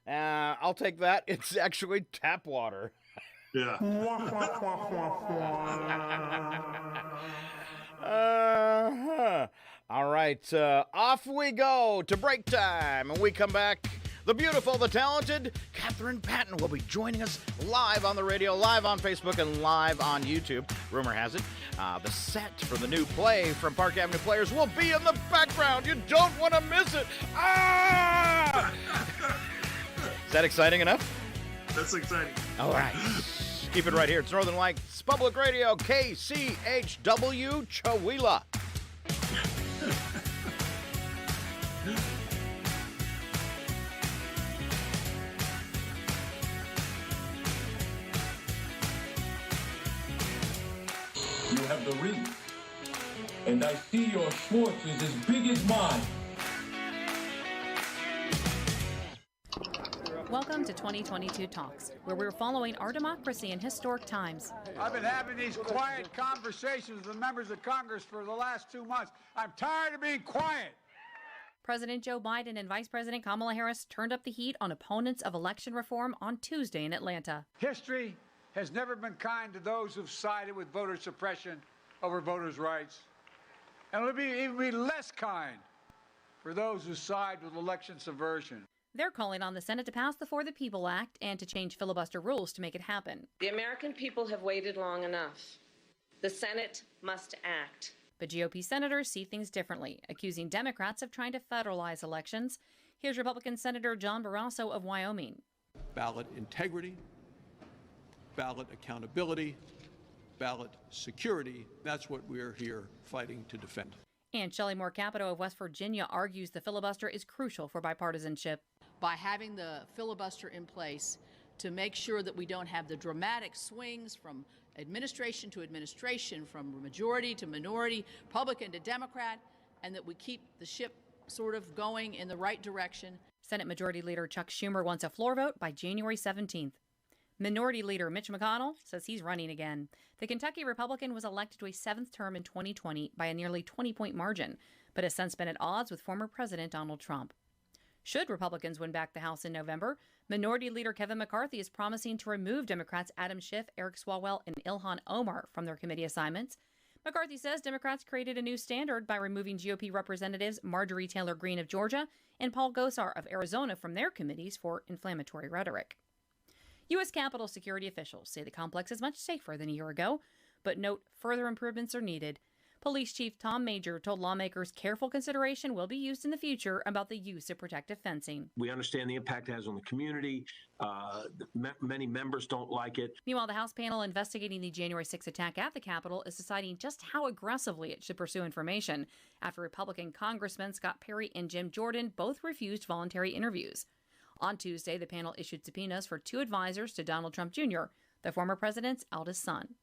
S2: I'll take that. It's actually tap water.
S1: Yeah.
S2: All right. Off we go to break time. When we come back, the beautiful, the talented Catherine Patton will be joining us live on the radio, live on Facebook, and live on YouTube. Rumor has it, the set for the new play from Park Avenue Players will be in the background. You don't want to miss it. Ah! Is that exciting enough?
S1: That's exciting.
S2: All right. Keep it right here. It's Northern Lights Public Radio, KCHW Chowila.
S7: You have the ring, and I see your Schwartz is as big as mine.
S8: Welcome to 2022 Talks, where we're following our democracy in historic times.
S9: I've been having these quiet conversations with members of Congress for the last 2 months. I'm tired of being quiet.
S8: President Joe Biden and Vice President Kamala Harris turned up the heat on opponents of election reform on Tuesday in Atlanta.
S9: History has never been kind to those who've sided with voter suppression over voters' rights. And it'll even be less kind for those who side with election subversion.
S8: They're calling on the Senate to pass the For the People Act and to change filibuster rules to make it happen.
S10: The American people have waited long enough. The Senate must act.
S8: But GOP senators see things differently, accusing Democrats of trying to federalize elections. Here's Republican Senator John Barrasso of Wyoming.
S11: Ballot integrity, ballot accountability, ballot security, that's what we're here fighting to defend.
S8: And Shelley Moore Capito of West Virginia argues the filibuster is crucial for bipartisanship.
S12: By having the filibuster in place to make sure that we don't have the dramatic swings from administration to administration, from majority to minority, Republican to Democrat, and that we keep the ship sort of going in the right direction.
S8: Senate Majority Leader Chuck Schumer wants a floor vote by January 17th. Minority Leader Mitch McConnell says he's running again. The Kentucky Republican was elected to a 7th term in 2020 by a nearly 20-point margin, but has since been at odds with former President Donald Trump. Should Republicans win back the House in November, Minority Leader Kevin McCarthy is promising to remove Democrats Adam Schiff, Eric Swalwell, and Ilhan Omar from their committee assignments. McCarthy says Democrats created a new standard by removing GOP Representatives Marjorie Taylor Greene of Georgia and Paul Gosar of Arizona from their committees for inflammatory rhetoric. U.S. Capitol security officials say the complex is much safer than a year ago, but note further improvements are needed. Police Chief Tom Major told lawmakers careful consideration will be used in the future about the use of protective fencing.
S13: We understand the impact it has on the community. Many members don't like it.
S8: Meanwhile, the House panel investigating the January 6th attack at the Capitol is deciding just how aggressively it should pursue information after Republican Congressmen Scott Perry and Jim Jordan both refused voluntary interviews. On Tuesday, the panel issued subpoenas for 2 advisors to Donald Trump Jr., the former president's eldest son.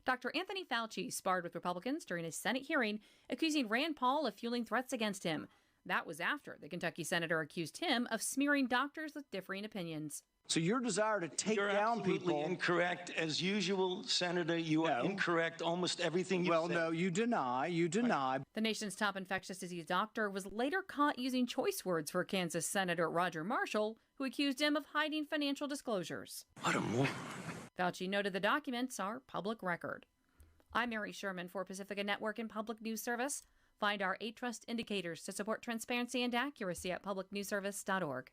S8: Dr. Anthony Fauci sparred with Republicans during a Senate hearing, accusing Rand Paul of fueling threats against him. That was after the Kentucky senator accused him of smearing doctors with differing opinions.
S14: So your desire to take down people...
S15: You're incorrect. As usual, Senator, you are incorrect almost everything you said.
S14: Well, no, you deny.
S8: The nation's top infectious disease doctor was later caught using choice words for Kansas Senator Roger Marshall, who accused him of hiding financial disclosures.
S15: What a moron.
S8: Fauci noted the documents are public record. I'm Mary Sherman for Pacifica Network and Public News Service. Find our 8 Trust indicators to support transparency and accuracy at publicnewsservice.org.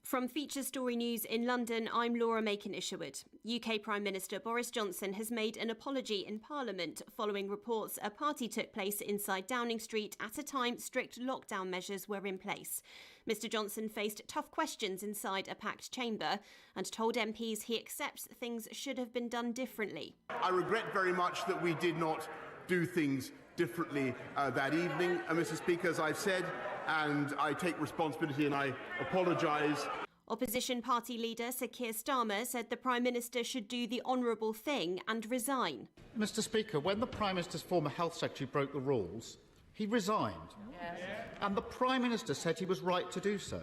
S16: From Feature Story News in London, I'm Laura Macon-Isherwood. UK Prime Minister Boris Johnson has made an apology in Parliament following reports a party took place inside Downing Street at a time strict lockdown measures were in place. Mr Johnson faced tough questions inside a packed chamber and told MPs he accepts things should have been done differently.
S17: I regret very much that we did not do things differently that evening. Mr Speaker, as I've said, and I take responsibility and I apologise.
S16: Opposition party leader Sir Keir Starmer said the Prime Minister should do the honourable thing and resign.
S18: Mr Speaker, when the Prime Minister's former Health Secretary broke the rules, he resigned. Yes. And the Prime Minister said he was right to do so.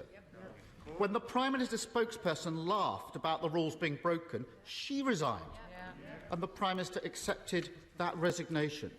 S18: When the Prime Minister's spokesperson laughed about the rules being broken, she resigned. And the Prime Minister accepted that resignation.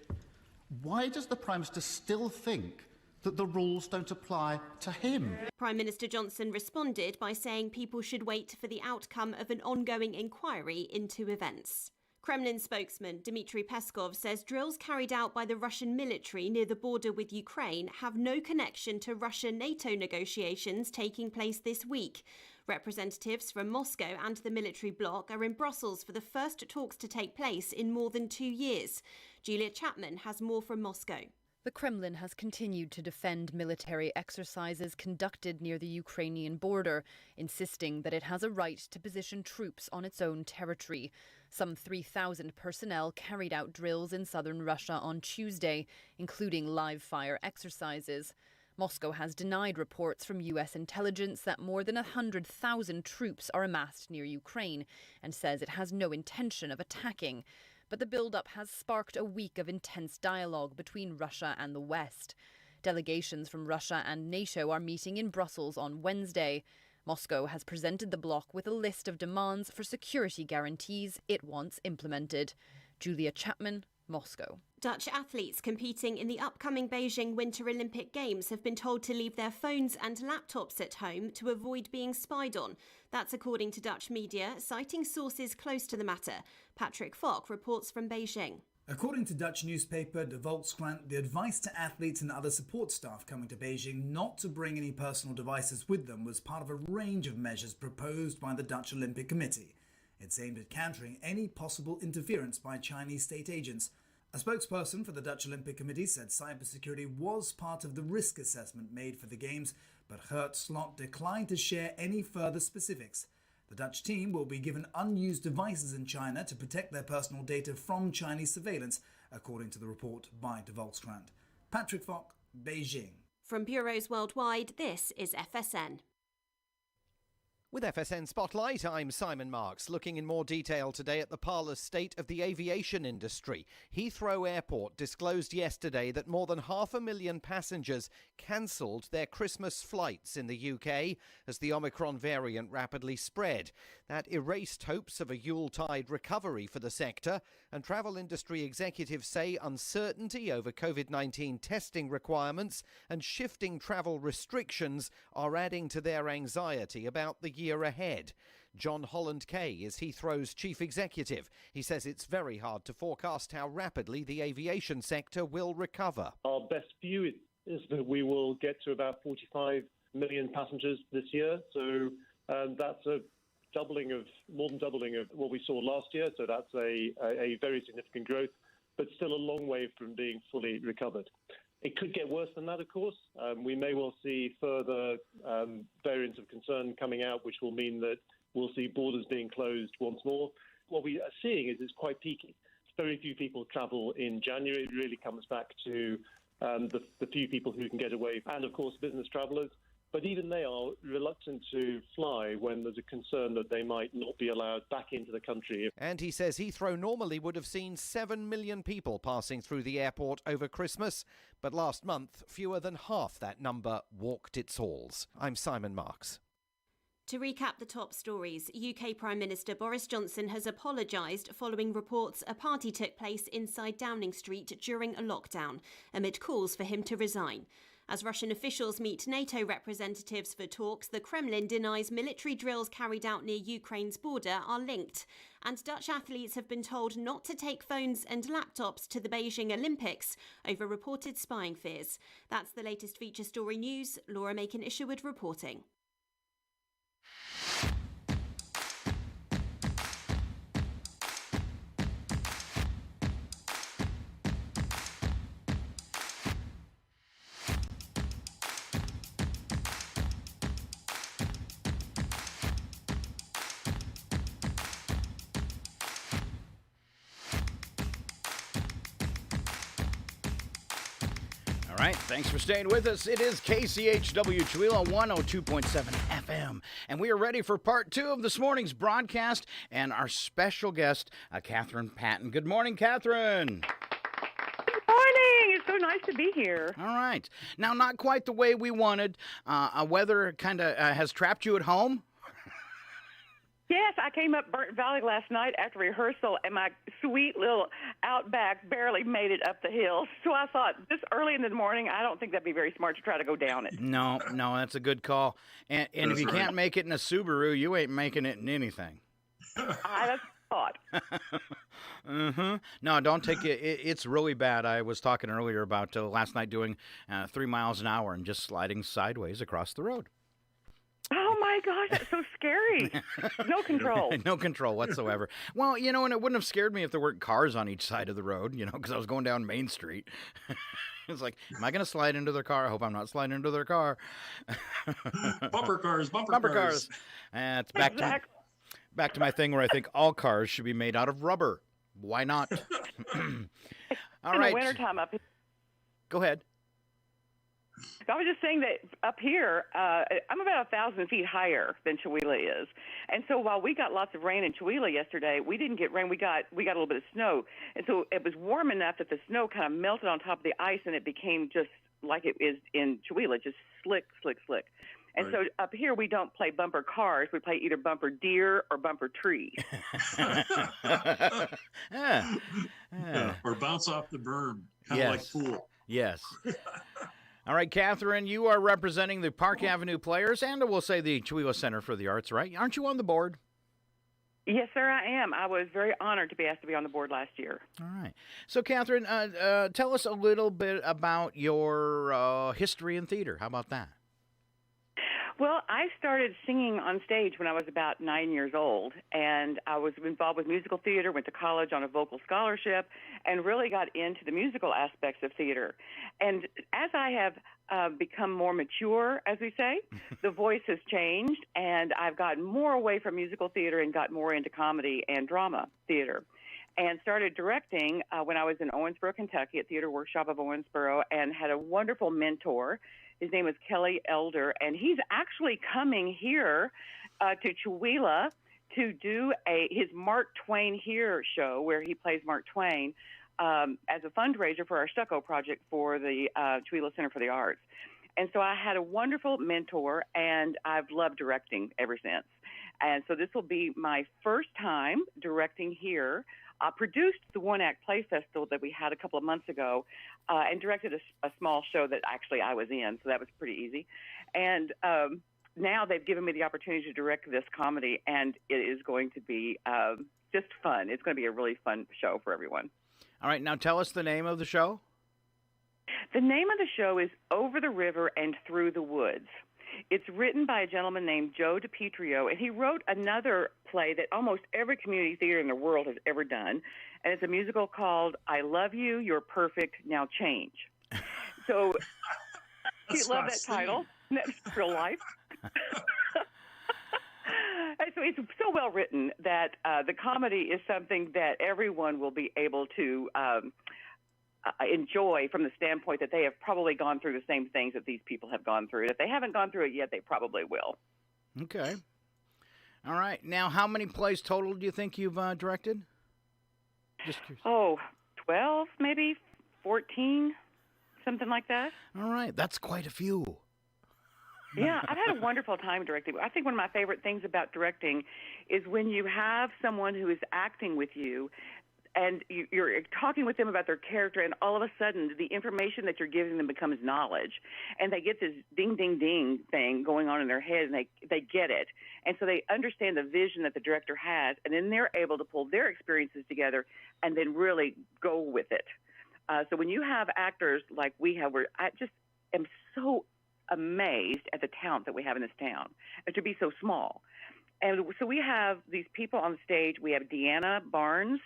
S18: Why does the Prime Minister still think that the rules don't apply to him?
S16: Prime Minister Johnson responded by saying people should wait for the outcome of an ongoing inquiry into events. Kremlin spokesman Dmitry Peskov says drills carried out by the Russian military near the border with Ukraine have no connection to Russia-NATO negotiations taking place this week. Representatives from Moscow and the military bloc are in Brussels for the first talks to take place in more than 2 years. Julia Chapman has more from Moscow.
S19: The Kremlin has continued to defend military exercises conducted near the Ukrainian border, insisting that it has a right to position troops on its own territory. Some 3,000 personnel carried out drills in southern Russia on Tuesday, including live-fire exercises. Moscow has denied reports from US intelligence that more than 100,000 troops are amassed near Ukraine and says it has no intention of attacking. But the build-up has sparked a week of intense dialogue between Russia and the West. Delegations from Russia and NATO are meeting in Brussels on Wednesday. Moscow has presented the bloc with a list of demands for security guarantees it wants implemented. Julia Chapman, Moscow.
S16: Dutch athletes competing in the upcoming Beijing Winter Olympic Games have been told to leave their phones and laptops at home to avoid being spied on. That's according to Dutch media, citing sources close to the matter. Patrick Fock reports from Beijing.
S20: According to Dutch newspaper De Volkskrant, the advice to athletes and other support staff coming to Beijing not to bring any personal devices with them was part of a range of measures proposed by the Dutch Olympic Committee. It's aimed at countering any possible interference by Chinese state agents. A spokesperson for the Dutch Olympic Committee said cybersecurity was part of the risk assessment made for the Games, but Gert Slot declined to share any further specifics. The Dutch team will be given unused devices in China to protect their personal data from Chinese surveillance, according to the report by De Volkskrant. Patrick Fock, Beijing.
S16: From bureaus worldwide, this is FSN.
S21: With FSN Spotlight, I'm Simon Marks, looking in more detail today at the parlous state of the aviation industry. Heathrow Airport disclosed yesterday that more than 500,000 passengers cancelled their Christmas flights in the UK as the Omicron variant rapidly spread. That erased hopes of a Yuletide recovery for the sector, and travel industry executives say uncertainty over COVID-19 testing requirements and shifting travel restrictions are adding to their anxiety about the year ahead. John Holland-Kay is Heathrow's chief executive. He says it's very hard to forecast how rapidly the aviation sector will recover.
S22: Our best view is that we will get to about 45 million passengers this year. So that's more than doubling of what we saw last year. So that's a very significant growth, but still a long way from being fully recovered. It could get worse than that, of course. We may well see further variants of concern coming out, which will mean that we'll see borders being closed once more. What we are seeing is it's quite peaky. Very few people travel in January. It really comes back to the few people who can get away, and of course business travellers. But even they are reluctant to fly when there's a concern that they might not be allowed back into the country.
S21: And he says Heathrow normally would have seen 7 million people passing through the airport over Christmas, but last month fewer than half that number walked its halls. I'm Simon Marks.
S16: To recap the top stories, UK Prime Minister Boris Johnson has apologised following reports a party took place inside Downing Street during a lockdown, amid calls for him to resign. As Russian officials meet NATO representatives for talks, the Kremlin denies military drills carried out near Ukraine's border are linked. And Dutch athletes have been told not to take phones and laptops to the Beijing Olympics over reported spying fears. That's the latest feature story news. Laura Macon-Isherwood reporting.
S2: All right, thanks for staying with us. It is KCHW Chihuahua 102.7 FM, and we are ready for part 2 of this morning's broadcast and our special guest, Catherine Patton. Good morning, Catherine.
S3: Good morning. It's so nice to be here.
S2: All right. Now, not quite the way we wanted. Weather kind of has trapped you at home.
S3: Yes, I came up Burnt Valley last night after rehearsal, and my sweet little Outback barely made it up the hill. So I thought, this early in the morning, I don't think that'd be very smart to try to go down it.
S2: No, that's a good call. And if you can't make it in a Subaru, you ain't making it in anything.
S3: That's thought.
S2: Mm-hmm. No, don't take it. It's really bad. I was talking earlier about last night doing 3 miles an hour and just sliding sideways across the road.
S3: Oh, my gosh, that's so scary. No control.
S2: No control whatsoever. Well, and it wouldn't have scared me if there weren't cars on each side of the road, because I was going down Main Street. It's like, am I going to slide into their car? I hope I'm not sliding into their car.
S1: Bumper cars.
S2: And it's back to my thing where I think all cars should be made out of rubber. Why not? All
S3: in
S2: right.
S3: the wintertime up here.
S2: Go ahead.
S3: I was just saying that up here, I'm about 1,000 feet higher than Chihuahua is. And so while we got lots of rain in Chihuahua yesterday, we didn't get rain. We got a little bit of snow. And so it was warm enough that the snow kind of melted on top of the ice, and it became just like it is in Chihuahua, just slick. And
S1: Right.
S3: So up here, we don't play bumper cars. We play either bumper deer or bumper tree.
S1: Or bounce off the berm, kind of like pool.
S2: Yes. All right, Catherine, you are representing the Park Avenue Players and we'll say the Chihuahua Center for the Arts, right? Aren't you on the board?
S3: Yes, sir, I am. I was very honored to be asked to be on the board last year.
S2: All right. So, Catherine, tell us a little bit about your history in theater. How about that?
S3: Well, I started singing on stage when I was about 9 years old, and I was involved with musical theater, went to college on a vocal scholarship, and really got into the musical aspects of theater. And as I have become more mature, as we say, the voice has changed, and I've gotten more away from musical theater and got more into comedy and drama theater. And started directing when I was in Owensboro, Kentucky, at Theater Workshop of Owensboro, and had a wonderful mentor. His name is Kelly Elder, and he's actually coming here to Chihuahua to do his Mark Twain Here show, where he plays Mark Twain as a fundraiser for our stucco project for the Chihuahua Center for the Arts. And so I had a wonderful mentor, and I've loved directing ever since. And so this will be my first time directing here. I produced the one-act play festival that we had a couple of months ago and directed a small show that actually I was in, so that was pretty easy. And now they've given me the opportunity to direct this comedy, and it is going to be just fun. It's going to be a really fun show for everyone.
S2: All right, now tell us the name of the show.
S3: The name of the show is Over the River and Through the Woods. It's written by a gentleman named Joe DiPietro, and he wrote another play that almost every community theater in the world has ever done, and it's a musical called I Love You, You're Perfect, Now Change. So you love that title. That's real life. And so it's so well written that the comedy is something that everyone will be able to enjoy from the standpoint that they have probably gone through the same things that these people have gone through. If they haven't gone through it yet, they probably will.
S2: Okay. All right. Now, how many plays total do you think you've directed? Just curious.
S3: 12, maybe 14, something like that.
S2: All right. That's quite a few.
S3: Yeah, I've had a wonderful time directing. I think one of my favorite things about directing is when you have someone who is acting with you and you're talking with them about their character, and all of a sudden the information that you're giving them becomes knowledge, and they get this ding, ding, ding thing going on in their head, and they get it. And so they understand the vision that the director has, and then they're able to pull their experiences together and then really go with it. So when you have actors like we have, where I just am so amazed at the talent that we have in this town, and to be so small. And so we have these people on stage. We have Deanna Barnes,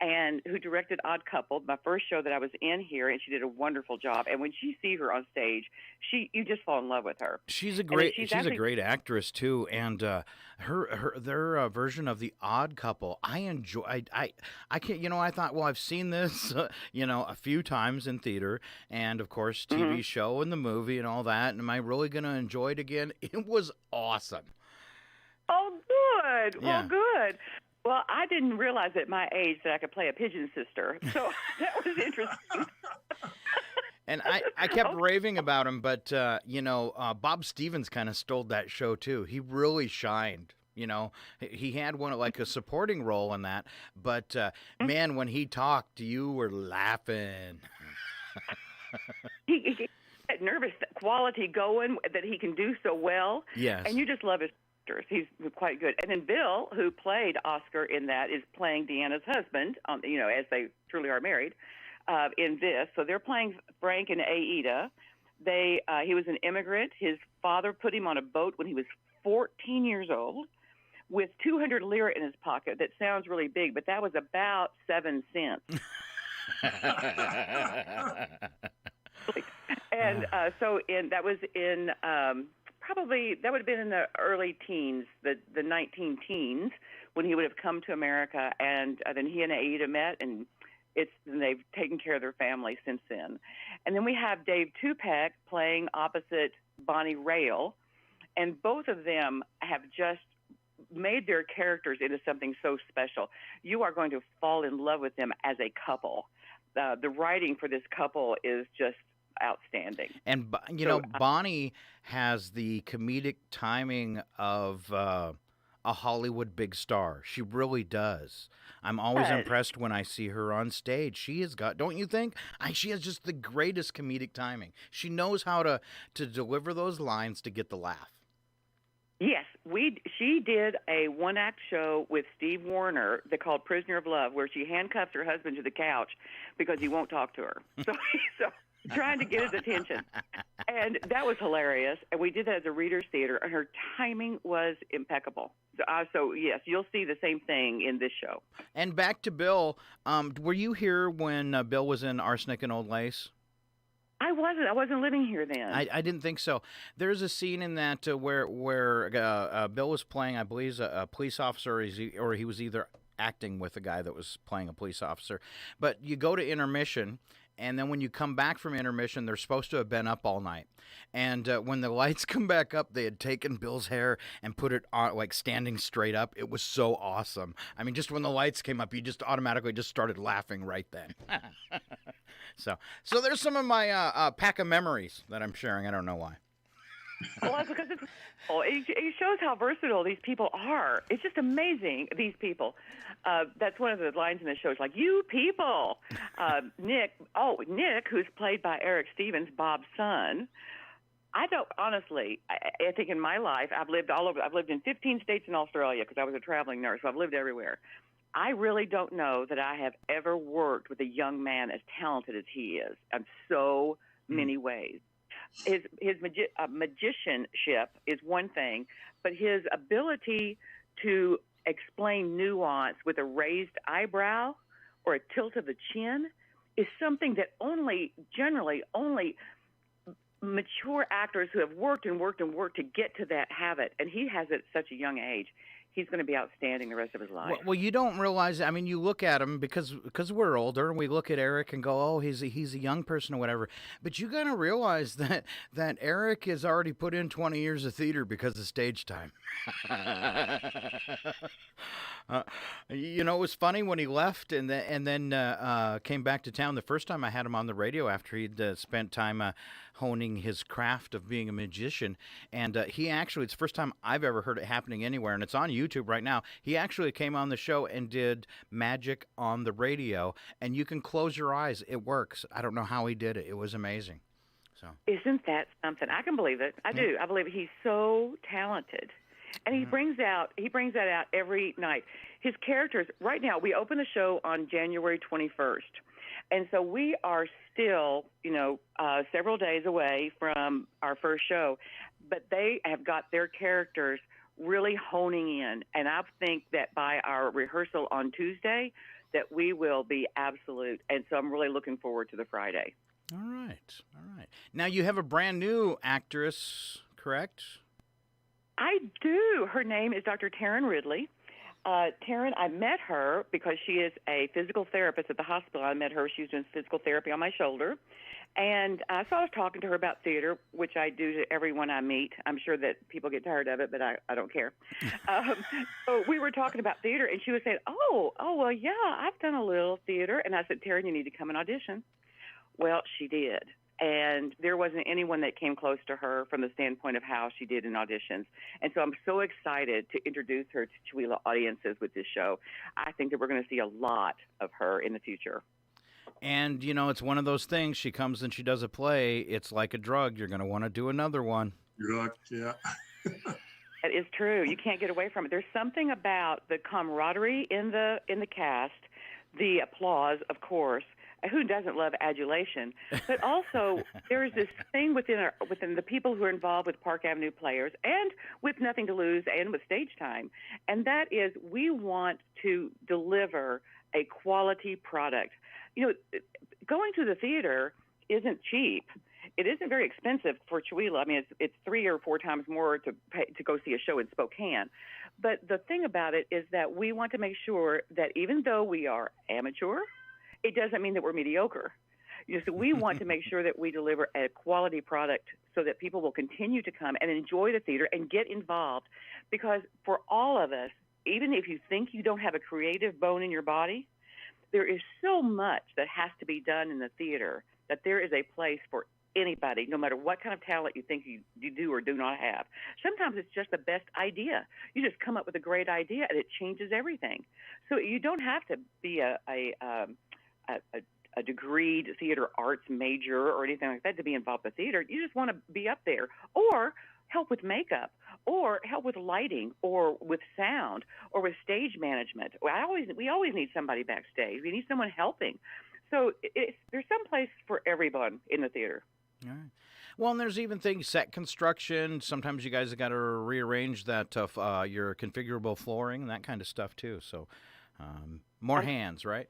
S3: and who directed Odd Couple, my first show that I was in here, and she did a wonderful job. And when you see her on stage, you just fall in love with her.
S2: She's a great a great actress too, and their version of the Odd Couple, I enjoy. I can't, I thought, well, I've seen this, a few times in theater, and of course TV show and the movie and all that. And am I really going to enjoy it again? It was awesome.
S3: Oh, good.
S2: Yeah.
S3: Well, good. Well, I didn't realize at my age that I could play a pigeon sister, so that was interesting.
S2: And I kept raving about him, but, Bob Stevens kind of stole that show, too. He really shined. He had like a supporting role in that, but, man, when he talked, you were laughing.
S3: He that nervous quality going that he can do so well.
S2: Yes.
S3: And you just love his actors. He's quite good. And then Bill, who played Oscar in that, is playing Deanna's husband, as they truly are married, in this. So they're playing Frank and Aida. He was an immigrant. His father put him on a boat when he was 14 years old with 200 lira in his pocket. That sounds really big, but that was about 7 cents. And that was in probably, that would have been in the early teens, the 19 teens, when he would have come to America, and then he and Aida met, and they've taken care of their family since then. And then we have Dave Tupac playing opposite Bonnie Raill, and both of them have just made their characters into something so special. You are going to fall in love with them as a couple. The writing for this couple is just outstanding.
S2: And, Bonnie has the comedic timing of a Hollywood big star. She really does. I'm always impressed when I see her on stage. She has got, don't you think? She has just the greatest comedic timing. She knows how to deliver those lines to get the laugh.
S3: Yes, she did a one-act show with Steve Warner they called Prisoner of Love, where she handcuffs her husband to the couch because he won't talk to her. So trying to get his attention. And that was hilarious. And we did that as a Reader's Theater, and her timing was impeccable. So yes, you'll see the same thing in this show.
S2: And back to Bill, were you here when Bill was in Arsenic and Old Lace?
S3: I wasn't living here then.
S2: I didn't think so. There's a scene in that where Bill was playing, I believe, a police officer, or he was either acting with a guy that was playing a police officer. But you go to intermission, and then when you come back from intermission, they're supposed to have been up all night. And when the lights come back up, they had taken Bill's hair and put it on, like standing straight up. It was so awesome. I mean, just when the lights came up, you just automatically just started laughing right then. So there's some of my pack of memories that I'm sharing. I don't know why.
S3: Well, that's because it shows how versatile these people are. It's just amazing, these people. That's one of the lines in the show. It's like, you people. Nick, who's played by Eric Stevens, Bob's son. I don't, honestly, I think in my life, I've lived all over. I've lived in 15 states in Australia because I was a traveling nurse, so I've lived everywhere. I really don't know that I have ever worked with a young man as talented as he is in so many ways. His magicianship is one thing, but his ability to explain nuance with a raised eyebrow or a tilt of the chin is something that generally only mature actors who have worked and worked and worked to get to that have it. And he has it at such a young age. he's going to be outstanding the rest of his life.
S2: Well, you don't realize. I mean, you look at him because we're older, and we look at Eric and go, "Oh, he's a young person or whatever." But you got to realize that Eric has already put in 20 years of theater because of stage time. You know, it was funny when he left and then came back to town. The first time I had him on the radio after he'd spent time honing his craft of being a magician, and he actually, it's the first time I've ever heard it happening anywhere, and it's on YouTube right now. He actually came on the show and did magic on the radio, and you can close your eyes. It works. I don't know how he did it. It was amazing. So
S3: isn't that something? I can believe it. I do. I believe it. He's so talented. And he brings that out every night. His characters, right now, we open the show on January 21st. And so we are still, several days away from our first show. But they have got their characters really honing in. And I think that by our rehearsal on Tuesday, that we will be absolute. And so I'm really looking forward to the Friday.
S2: All right. Now you have a brand new actress, correct?
S3: I do. Her name is Dr. Taryn Ridley. Taryn, I met her because she is a physical therapist at the hospital. I met her. She was doing physical therapy on my shoulder. And so I was talking to her about theater, which I do to everyone I meet. I'm sure that people get tired of it, but I don't care. So we were talking about theater, and she was saying, well, yeah, I've done a little theater. And I said, Taryn, you need to come and audition. Well, she did. And there wasn't anyone that came close to her from the standpoint of how she did in auditions. And so I'm so excited to introduce her to Chewelah audiences with this show. I think that we're going to see a lot of her in the future.
S2: And, it's one of those things. She comes and she does a play. It's like a drug. You're going to want to do another one.
S1: Yeah.
S3: That is true. You can't get away from it. There's something about the camaraderie in the cast, the applause, of course. Who doesn't love adulation? But also, there is this thing within the people who are involved with Park Avenue Players and with Nothing to Lose and with Stage Time, and that is we want to deliver a quality product. Going to the theater isn't cheap. It isn't very expensive for Chewelah. I mean, it's 3 or 4 times more to go see a show in Spokane. But the thing about it is that we want to make sure that even though we are amateur, it doesn't mean that we're mediocre. So we want to make sure that we deliver a quality product so that people will continue to come and enjoy the theater and get involved. Because for all of us, even if you think you don't have a creative bone in your body, there is so much that has to be done in the theater that there is a place for anybody, no matter what kind of talent you think you do or do not have. Sometimes it's just the best idea. You just come up with a great idea and it changes everything. So you don't have to be a degreed theater arts major or anything like that to be involved with theater. You just want to be up there or help with makeup or help with lighting or with sound or with stage management. We always need somebody backstage. We need someone helping. So there's some place for everyone in the theater.
S2: All right. Well, and there's even things, set construction. Sometimes you guys have got to rearrange that your configurable flooring and that kind of stuff too. So more hands, right?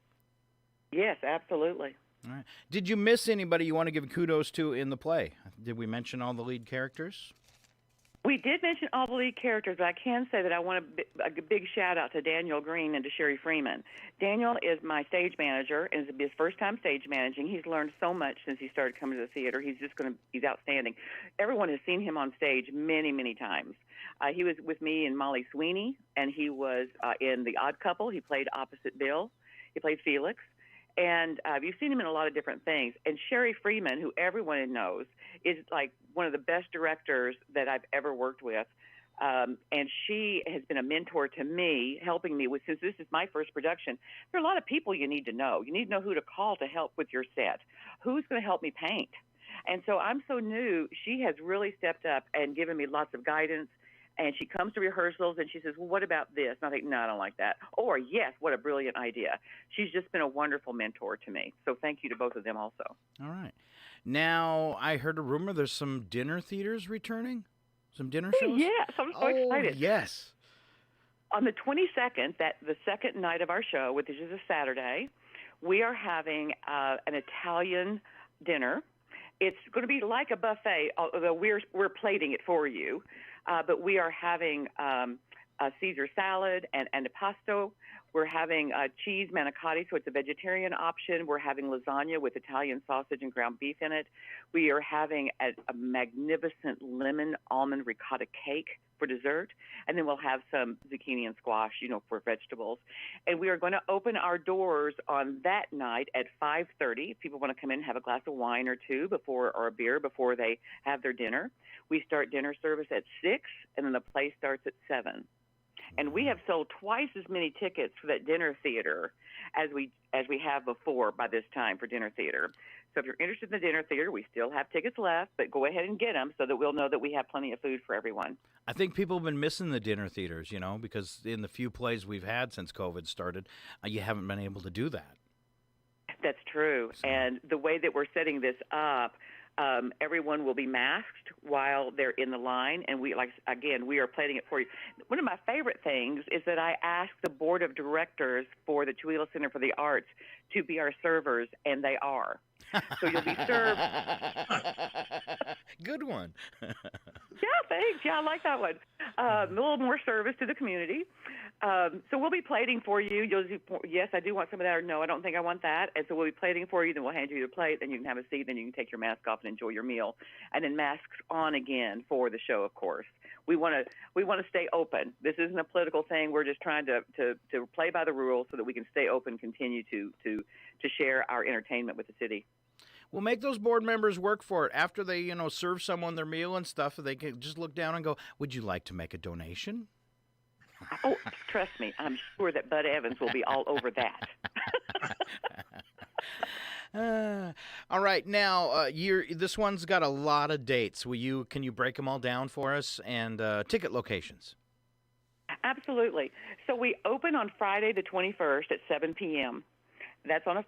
S3: Yes, absolutely.
S2: All right. Did you miss anybody you want to give kudos to in the play? Did we mention all the lead characters?
S3: We did mention all the lead characters, but I can say that I want a big shout-out to Daniel Green and to Sherry Freeman. Daniel is my stage manager, and it's his first time stage managing. He's learned so much since he started coming to the theater. He's outstanding. Everyone has seen him on stage many, many times. He was with me in Molly Sweeney, and he was in The Odd Couple. He played opposite Bill. He played Felix. And you've seen him in a lot of different things. And Sherry Freeman, who everyone knows, is like one of the best directors that I've ever worked with. And she has been a mentor to me, helping me with, since this is my first production, there are a lot of people you need to know. You need to know who to call to help with your set. Who's going to help me paint? And so I'm so new. She has really stepped up and given me lots of guidance. And she comes to rehearsals and she says, well, what about this? And I think, no, I don't like that. Or, yes, what a brilliant idea. She's just been a wonderful mentor to me. So thank you to both of them also.
S2: All right. Now, I heard a rumor there's some dinner theaters returning? Some dinner shows?
S3: Yes, I'm so excited.
S2: Yes.
S3: On the 22nd, the second night of our show, which is a Saturday, we are having an Italian dinner. It's going to be like a buffet, although we're plating it for you. But we are having Caesar salad and antipasto. We're having cheese manicotti, so it's a vegetarian option. We're having lasagna with Italian sausage and ground beef in it. We are having a magnificent lemon almond ricotta cake for dessert. And then we'll have some zucchini and squash, for vegetables. And we are going to open our doors on that night at 5:30. If people want to come in and have a glass of wine or two or a beer before they have their dinner. We start dinner service at 6, and then the play starts at 7. And we have sold twice as many tickets for that dinner theater as we have before by this time for dinner theater. So if you're interested in the dinner theater, we still have tickets left, but go ahead and get them so that we'll know that we have plenty of food for everyone.
S2: I think people have been missing the dinner theaters, because in the few plays we've had since COVID started, you haven't been able to do that.
S3: That's true. So. And the way that we're setting this up, everyone will be masked while they're in the line, and we are plating it for you. One of my favorite things is that I asked the board of directors for the Chihuahua Center for the Arts to be our servers, and they are. So you'll be served.
S2: Good one.
S3: Yeah, thanks. Yeah, I like that one. A little more service to the community. So we'll be plating for you. Yes, I do want some of that, or no, I don't think I want that. And so we'll be plating for you, then we'll hand you your plate, then you can have a seat, then you can take your mask off and enjoy your meal. And then masks on again for the show, of course. We want to stay open. This isn't a political thing. We're just trying to play by the rules so that we can stay open, continue to share our entertainment with the city.
S2: Well, make those board members work for it. After they, serve someone their meal and stuff, they can just look down and go, "Would you like to make a donation?"
S3: Oh, trust me, I'm sure that Bud Evans will be all over that.
S2: All right, now this one's got a lot of dates. Can you break them all down for us and ticket locations?
S3: Absolutely. So we open on Friday the 21st at 7 p.m. That's on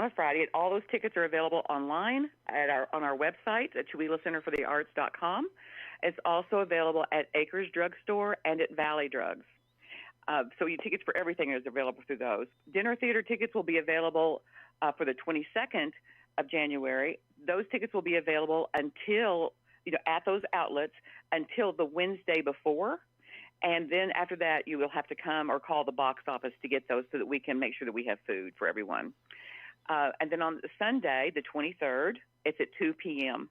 S3: a Friday. All those tickets are available online on our website at ChihuahuaCenterForTheArts.com. It's also available at Acres Drug Store and at Valley Drugs. So your tickets for everything is available through those. Dinner theater tickets will be available for the 22nd of January. Those tickets will be available until, at those outlets until the Wednesday before. And then after that, you will have to come or call the box office to get those so that we can make sure that we have food for everyone. And then on Sunday, the 23rd, it's at 2 p.m.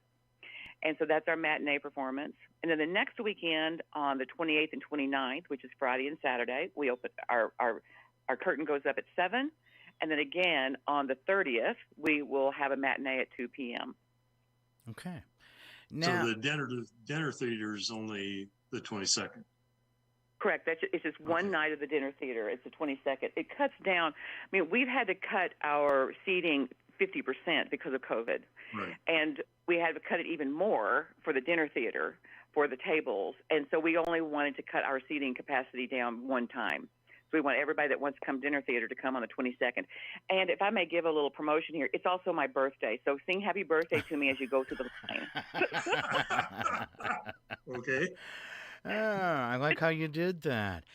S3: And so that's our matinee performance. And then the next weekend on the 28th and 29th, which is Friday and Saturday, we open our curtain goes up at 7. And then again on the 30th, we will have a matinee at 2 p.m.
S2: Okay. Now,
S1: so the dinner theater is only the 22nd.
S3: Correct. It's just one night of the dinner theater. It's the 22nd. It cuts down. I mean, we've had to cut our seating 50% because of COVID.
S1: Right.
S3: And we had to cut it even more for the dinner theater, for the tables. And so we only wanted to cut our seating capacity down one time. So we want everybody that wants to come dinner theater to come on the 22nd. And if I may give a little promotion here, it's also my birthday. So sing happy birthday to me as you go to the line.
S1: Okay.
S2: I like how you did that.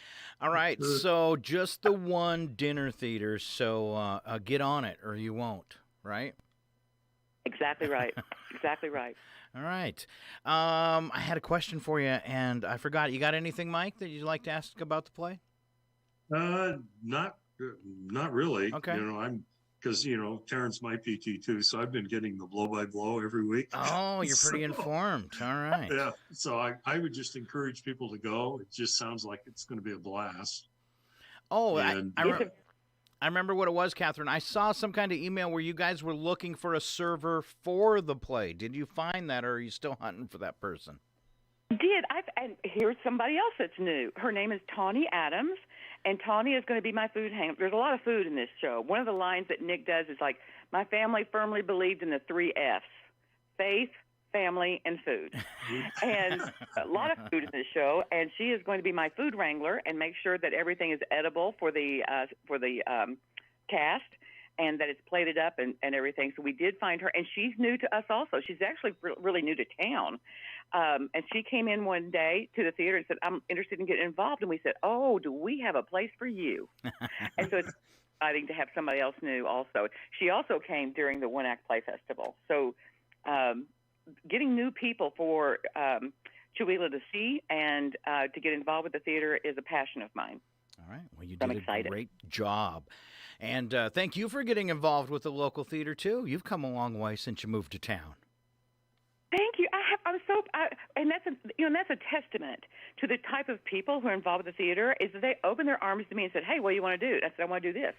S2: All right, so just the one dinner theater, so get on it or you won't, right?
S3: Exactly right. Exactly right.
S2: All right. I had a question for you, and I forgot. You got anything, Mike, that you'd like to ask about the play?
S1: Not really.
S2: Okay.
S1: Because, Taryn's my PT too, so I've been getting the blow-by-blow every week.
S2: Oh, you're pretty informed. All right.
S1: Yeah, so I would just encourage people to go. It just sounds like it's going to be a blast.
S2: Oh, I remember what it was, Catherine. I saw some kind of email where you guys were looking for a server for the play. Did you find that, or are you still hunting for that person?
S3: Did. And here's somebody else that's new. Her name is Tawny Adams. And Tawny is going to be my food hanger. There's a lot of food in this show. One of the lines that Nick does is like, my family firmly believed in the 3 F's, faith, family, and food. And a lot of food in this show. And she is going to be my food wrangler and make sure that everything is edible for the cast and that it's plated up and everything. So we did find her. And she's new to us also. She's actually really new to town. And she came in one day to the theater and said, I'm interested in getting involved. And we said, oh, do we have a place for you? And so it's exciting to have somebody else new also. She also came during the One Act Play Festival. So getting new people for Chihuahua to see, and to get involved with the theater is a passion of mine.
S2: All right. Well, you did a great job. And thank you for getting involved with the local theater, too. You've come a long way since you moved to town.
S3: Thank you. And that's a testament to the type of people who are involved with the theater, is that they opened their arms to me and said, "Hey, what do you want to do?" I said, "I want to do this."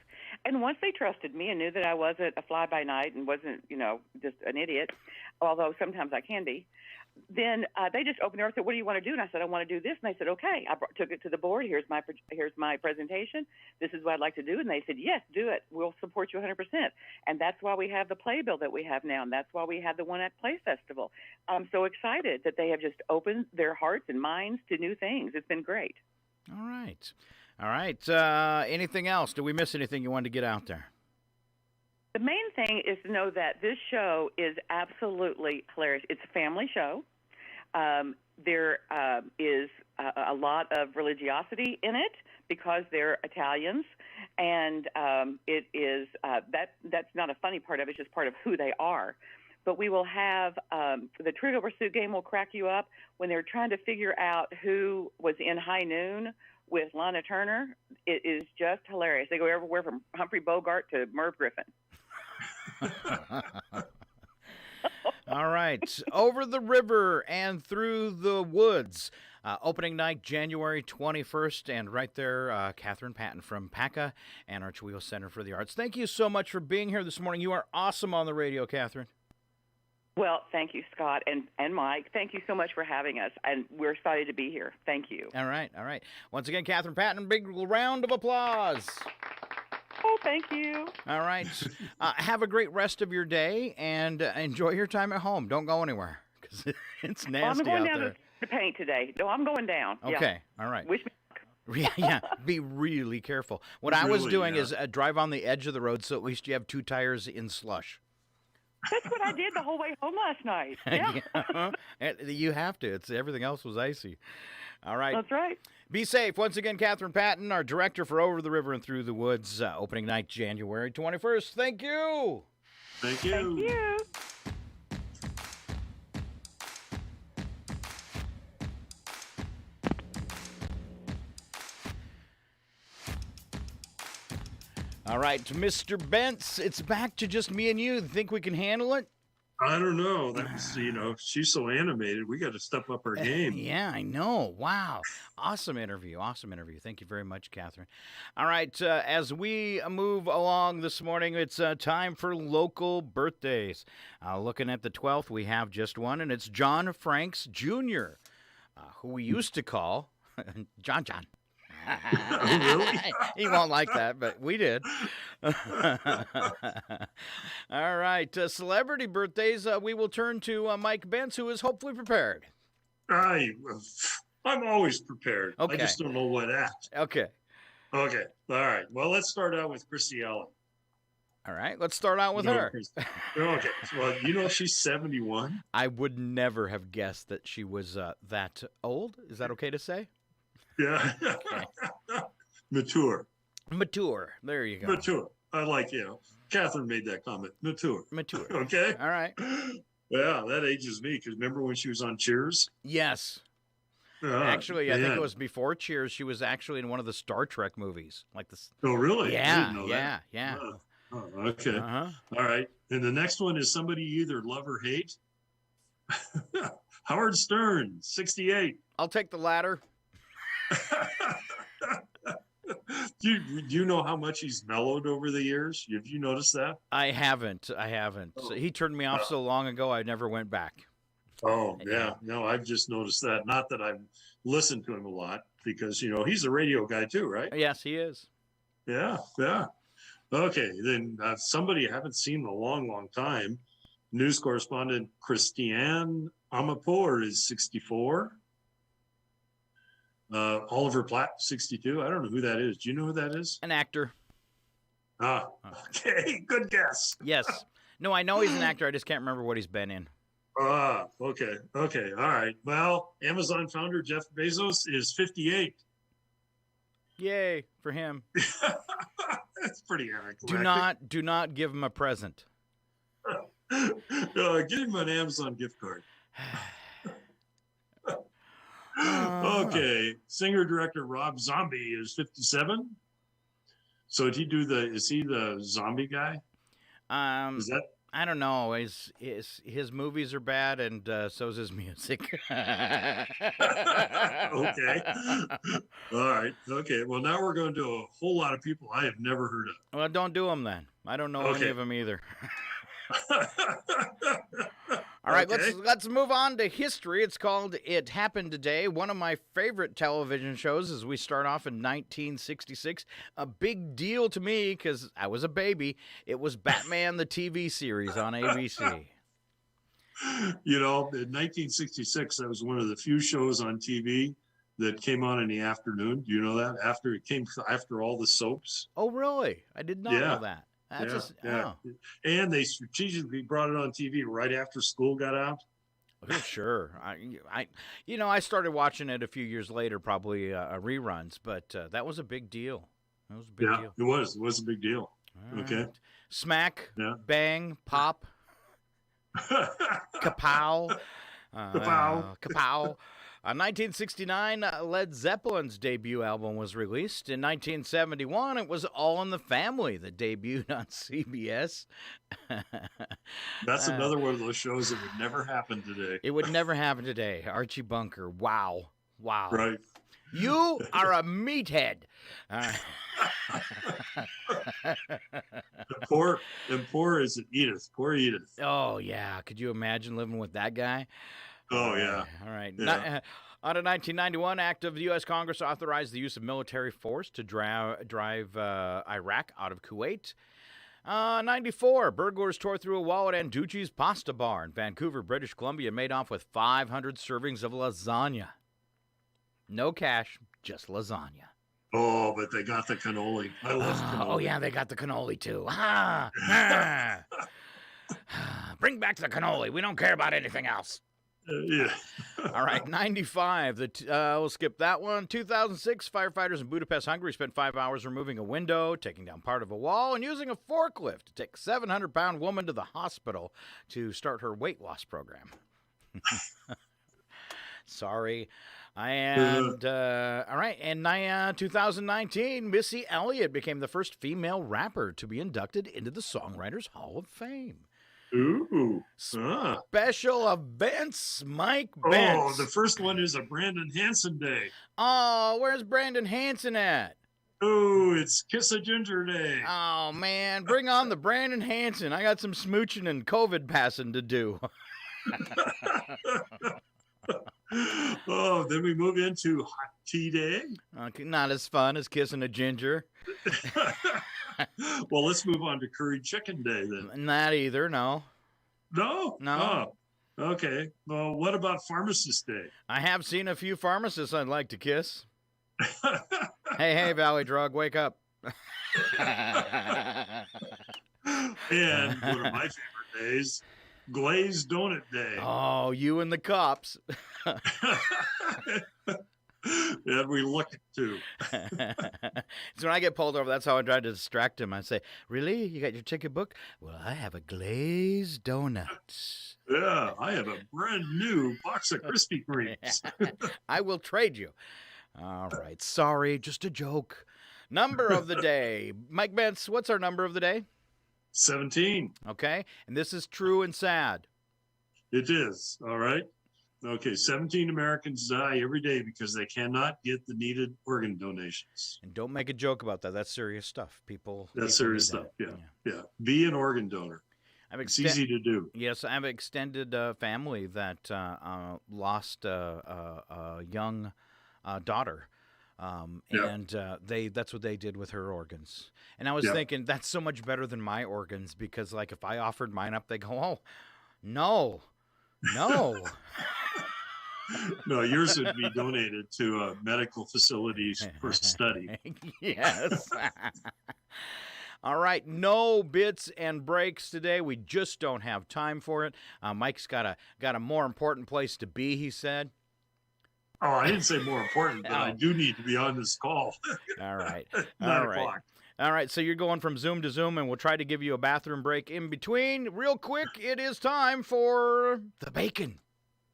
S3: And once they trusted me and knew that I wasn't a fly-by-night and wasn't, just an idiot, although sometimes I can be, then they just opened their arms and said, "What do you want to do?" And I said, "I want to do this." And they said, "Okay." I took it to the board. Here's my presentation. This is what I'd like to do. And they said, "Yes, do it. We'll support you 100%. And that's why we have the playbill that we have now. And that's why we have the One Act Play Festival. I'm so excited that they have just opened their hearts and minds to new things. It's been great.
S2: All right. Anything else? Did we miss anything you wanted to get out there?
S3: The main thing is to know that this show is absolutely hilarious. It's a family show. There is a lot of religiosity in it because they're Italians, and it is that's not a funny part of it. It's just part of who they are. But we will have the Trivial Pursuit game will crack you up when they're trying to figure out who was in High Noon with Lana Turner. It is just hilarious. They go everywhere from Humphrey Bogart to Merv Griffin.
S2: All right. Over the river and through the woods. Opening night, January 21st. And right there, Catherine Patton from PACA and Archwheel Center for the Arts. Thank you so much for being here this morning. You are awesome on the radio, Catherine.
S3: Well, thank you, Scott and Mike. Thank you so much for having us, and we're excited to be here. Thank you.
S2: All right. Once again, Catherine Patton, big round of applause.
S3: Oh, thank you.
S2: All right. Have a great rest of your day, and enjoy your time at home. Don't go anywhere, because it's nasty out there.
S3: I'm going down to paint today. No, I'm going down.
S2: Okay.
S3: Yeah.
S2: All right.
S3: Wish me
S2: Yeah. Be really careful. What I was doing is drive on the edge of the road, so at least you have two tires in slush.
S3: That's what I did the whole way home last night. Yeah.
S2: You have to. Everything else was icy. All right.
S3: That's right.
S2: Be safe. Once again, Catherine Patton, our director for Over the River and Through the Woods, opening night, January 21st. Thank you.
S1: Thank you.
S3: Thank you.
S2: All right, Mr. Bentz, it's back to just me and you. Think we can handle it?
S1: I don't know. That's, she's so animated. We got to step up our game.
S2: Yeah, I know. Wow. Awesome interview. Thank you very much, Catherine. All right, as we move along this morning, it's time for local birthdays. Looking at the 12th, we have just one, and it's John Franks Jr., who we used to call John.
S1: Really?
S2: He won't like that, but we did. All right. Celebrity birthdays, we will turn to Mike Bentz, who is hopefully prepared.
S1: I'm always prepared.
S2: Okay.
S1: I just don't know what at.
S2: Okay.
S1: All right. Well, let's start out with Missy Elliott.
S2: All right. Let's start out with her.
S1: Okay. Well, she's 71.
S2: I would never have guessed that she was that old. Is that okay to say?
S1: Yeah.
S2: Okay.
S1: Mature.
S2: There you go.
S1: Mature. I like, Catherine made that comment. Mature. Okay.
S2: All right.
S1: Yeah, that ages me, because remember when she was on Cheers?
S2: Yes. Actually, I think it was before Cheers. She was actually in one of the Star Trek movies. Like this.
S1: Oh, really?
S2: Yeah.
S1: I didn't know that.
S2: Yeah.
S1: Oh, okay.
S2: Uh-huh.
S1: All right. And the next one is somebody you either love or hate. Howard Stern, 68.
S2: I'll take the latter.
S1: Do you know how much he's mellowed over the years? Have you noticed that?
S2: I haven't.
S1: Oh.
S2: So he turned me off so long ago, I never went back.
S1: Oh, yeah. No, I've just noticed that. Not that I've listened to him a lot, because, he's a radio guy too, right?
S2: Yes, he is.
S1: Yeah. Okay, then somebody I haven't seen in a long, long time. News correspondent Christiane Amanpour is 64. Oliver Platt, 62. I don't know who that is. Do you know who that is?
S2: An actor.
S1: Okay. Good guess.
S2: Yes. No, I know he's an actor. I just can't remember what he's been in.
S1: Okay. All right. Well, Amazon founder Jeff Bezos is 58.
S2: Yay for him.
S1: That's pretty anticlimactic.
S2: Do not give him a present.
S1: Give him an Amazon gift card. Okay. Singer-director Rob Zombie is 57. So is he the zombie guy? Is that?
S2: I don't know. His movies are bad, and so is his music.
S1: Okay. All right. Okay. Well, now we're going to a whole lot of people I have never heard of.
S2: Well, don't do them then. I don't know any of them either. All right, let's move on to history. It's called It Happened Today. One of my favorite television shows as we start off in 1966. A big deal to me because I was a baby. It was Batman the TV series on ABC.
S1: You know, in 1966, that was one of the few shows on TV that came on in the afternoon. Do you know that? It came after all the soaps.
S2: Oh, really? I did not know that.
S1: Oh. And they strategically brought it on TV right after school got out.
S2: Oh, sure. I started watching it a few years later, probably reruns, but that was a big deal. That was a big deal.
S1: It was. It was a big deal.
S2: All
S1: okay.
S2: Right. Smack, bang, pop, kapow, kapow. 1969, Led Zeppelin's debut album was released. In 1971, it was All in the Family that debuted on CBS.
S1: That's another one of those shows that would never happen today.
S2: It would never happen today. Archie Bunker. Wow.
S1: Right.
S2: You are a meathead.
S1: Poor is it Edith. Poor Edith.
S2: Oh, yeah. Could you imagine living with that guy?
S1: Oh, yeah.
S2: All right.
S1: Yeah.
S2: On a 1991 act of the U.S. Congress authorized the use of military force to drive Iraq out of Kuwait. 94, burglars tore through a wall at Anducci's Pasta Bar in Vancouver, British Columbia, and made off with 500 servings of lasagna. No cash, just lasagna.
S1: Oh, but they got the cannoli. I love cannoli.
S2: Oh, yeah, they got the cannoli, too. Bring back the cannoli. We don't care about anything else.
S1: Yeah.
S2: All right, 95. We'll skip that one. 2006, firefighters in Budapest, Hungary spent 5 hours removing a window, taking down part of a wall, and using a forklift to take a 700-pound woman to the hospital to start her weight loss program. Sorry. And, all right, in 2019, Missy Elliott became the first female rapper to be inducted into the Songwriters Hall of Fame.
S1: Ooh.
S2: Special events, Mike Benz.
S1: Oh, the first one is a Brandon Hansen Day.
S2: Oh, where's Brandon Hansen at?
S1: Oh, it's Kiss a Ginger Day.
S2: Oh, man, bring on the Brandon Hansen. I got some smooching and COVID passing to do.
S1: Oh, then we move into Hot Tea Day.
S2: Okay, not as fun as kissing a ginger.
S1: Well, let's move on to Curry Chicken Day then.
S2: Not either, no.
S1: No?
S2: No.
S1: Oh, okay. Well, what about Pharmacist Day?
S2: I have seen a few pharmacists I'd like to kiss. Hey, Valley Drug, wake up.
S1: And one of my favorite days, Glazed Donut Day.
S2: Oh, you and the cops.
S1: And we look to.
S2: So when I get pulled over, that's how I try to distract him. I say, really? You got your ticket book? Well, I have a glazed donut.
S1: Yeah, I have a brand new box of Krispy Kremes.
S2: I will trade you. All right. Sorry, just a joke. Number of the day. Mike Bentz, what's our number of the day?
S1: 17.
S2: Okay. And this is true and sad.
S1: It is. All right. Okay, 17 Americans die every day because they cannot get the needed organ donations.
S2: And don't make a joke about that. That's serious stuff.
S1: That's serious stuff. Yeah. Be an organ donor. It's easy to do.
S2: Yes, I have an extended family that lost a young daughter. And that's what they did with her organs. And I was thinking, that's so much better than my organs because, like, if I offered mine up, they go, oh, no.
S1: No, yours would be donated to medical facilities for study.
S2: Yes. All right, no bits and breaks today. We just don't have time for it. Mike's got a more important place to be, he said.
S1: Oh, I didn't say more important, but I do need to be on this call.
S2: All right.
S1: 9 o'clock.
S2: All right, so you're going from Zoom to Zoom, and we'll try to give you a bathroom break in between. Real quick, it is time for the bacon.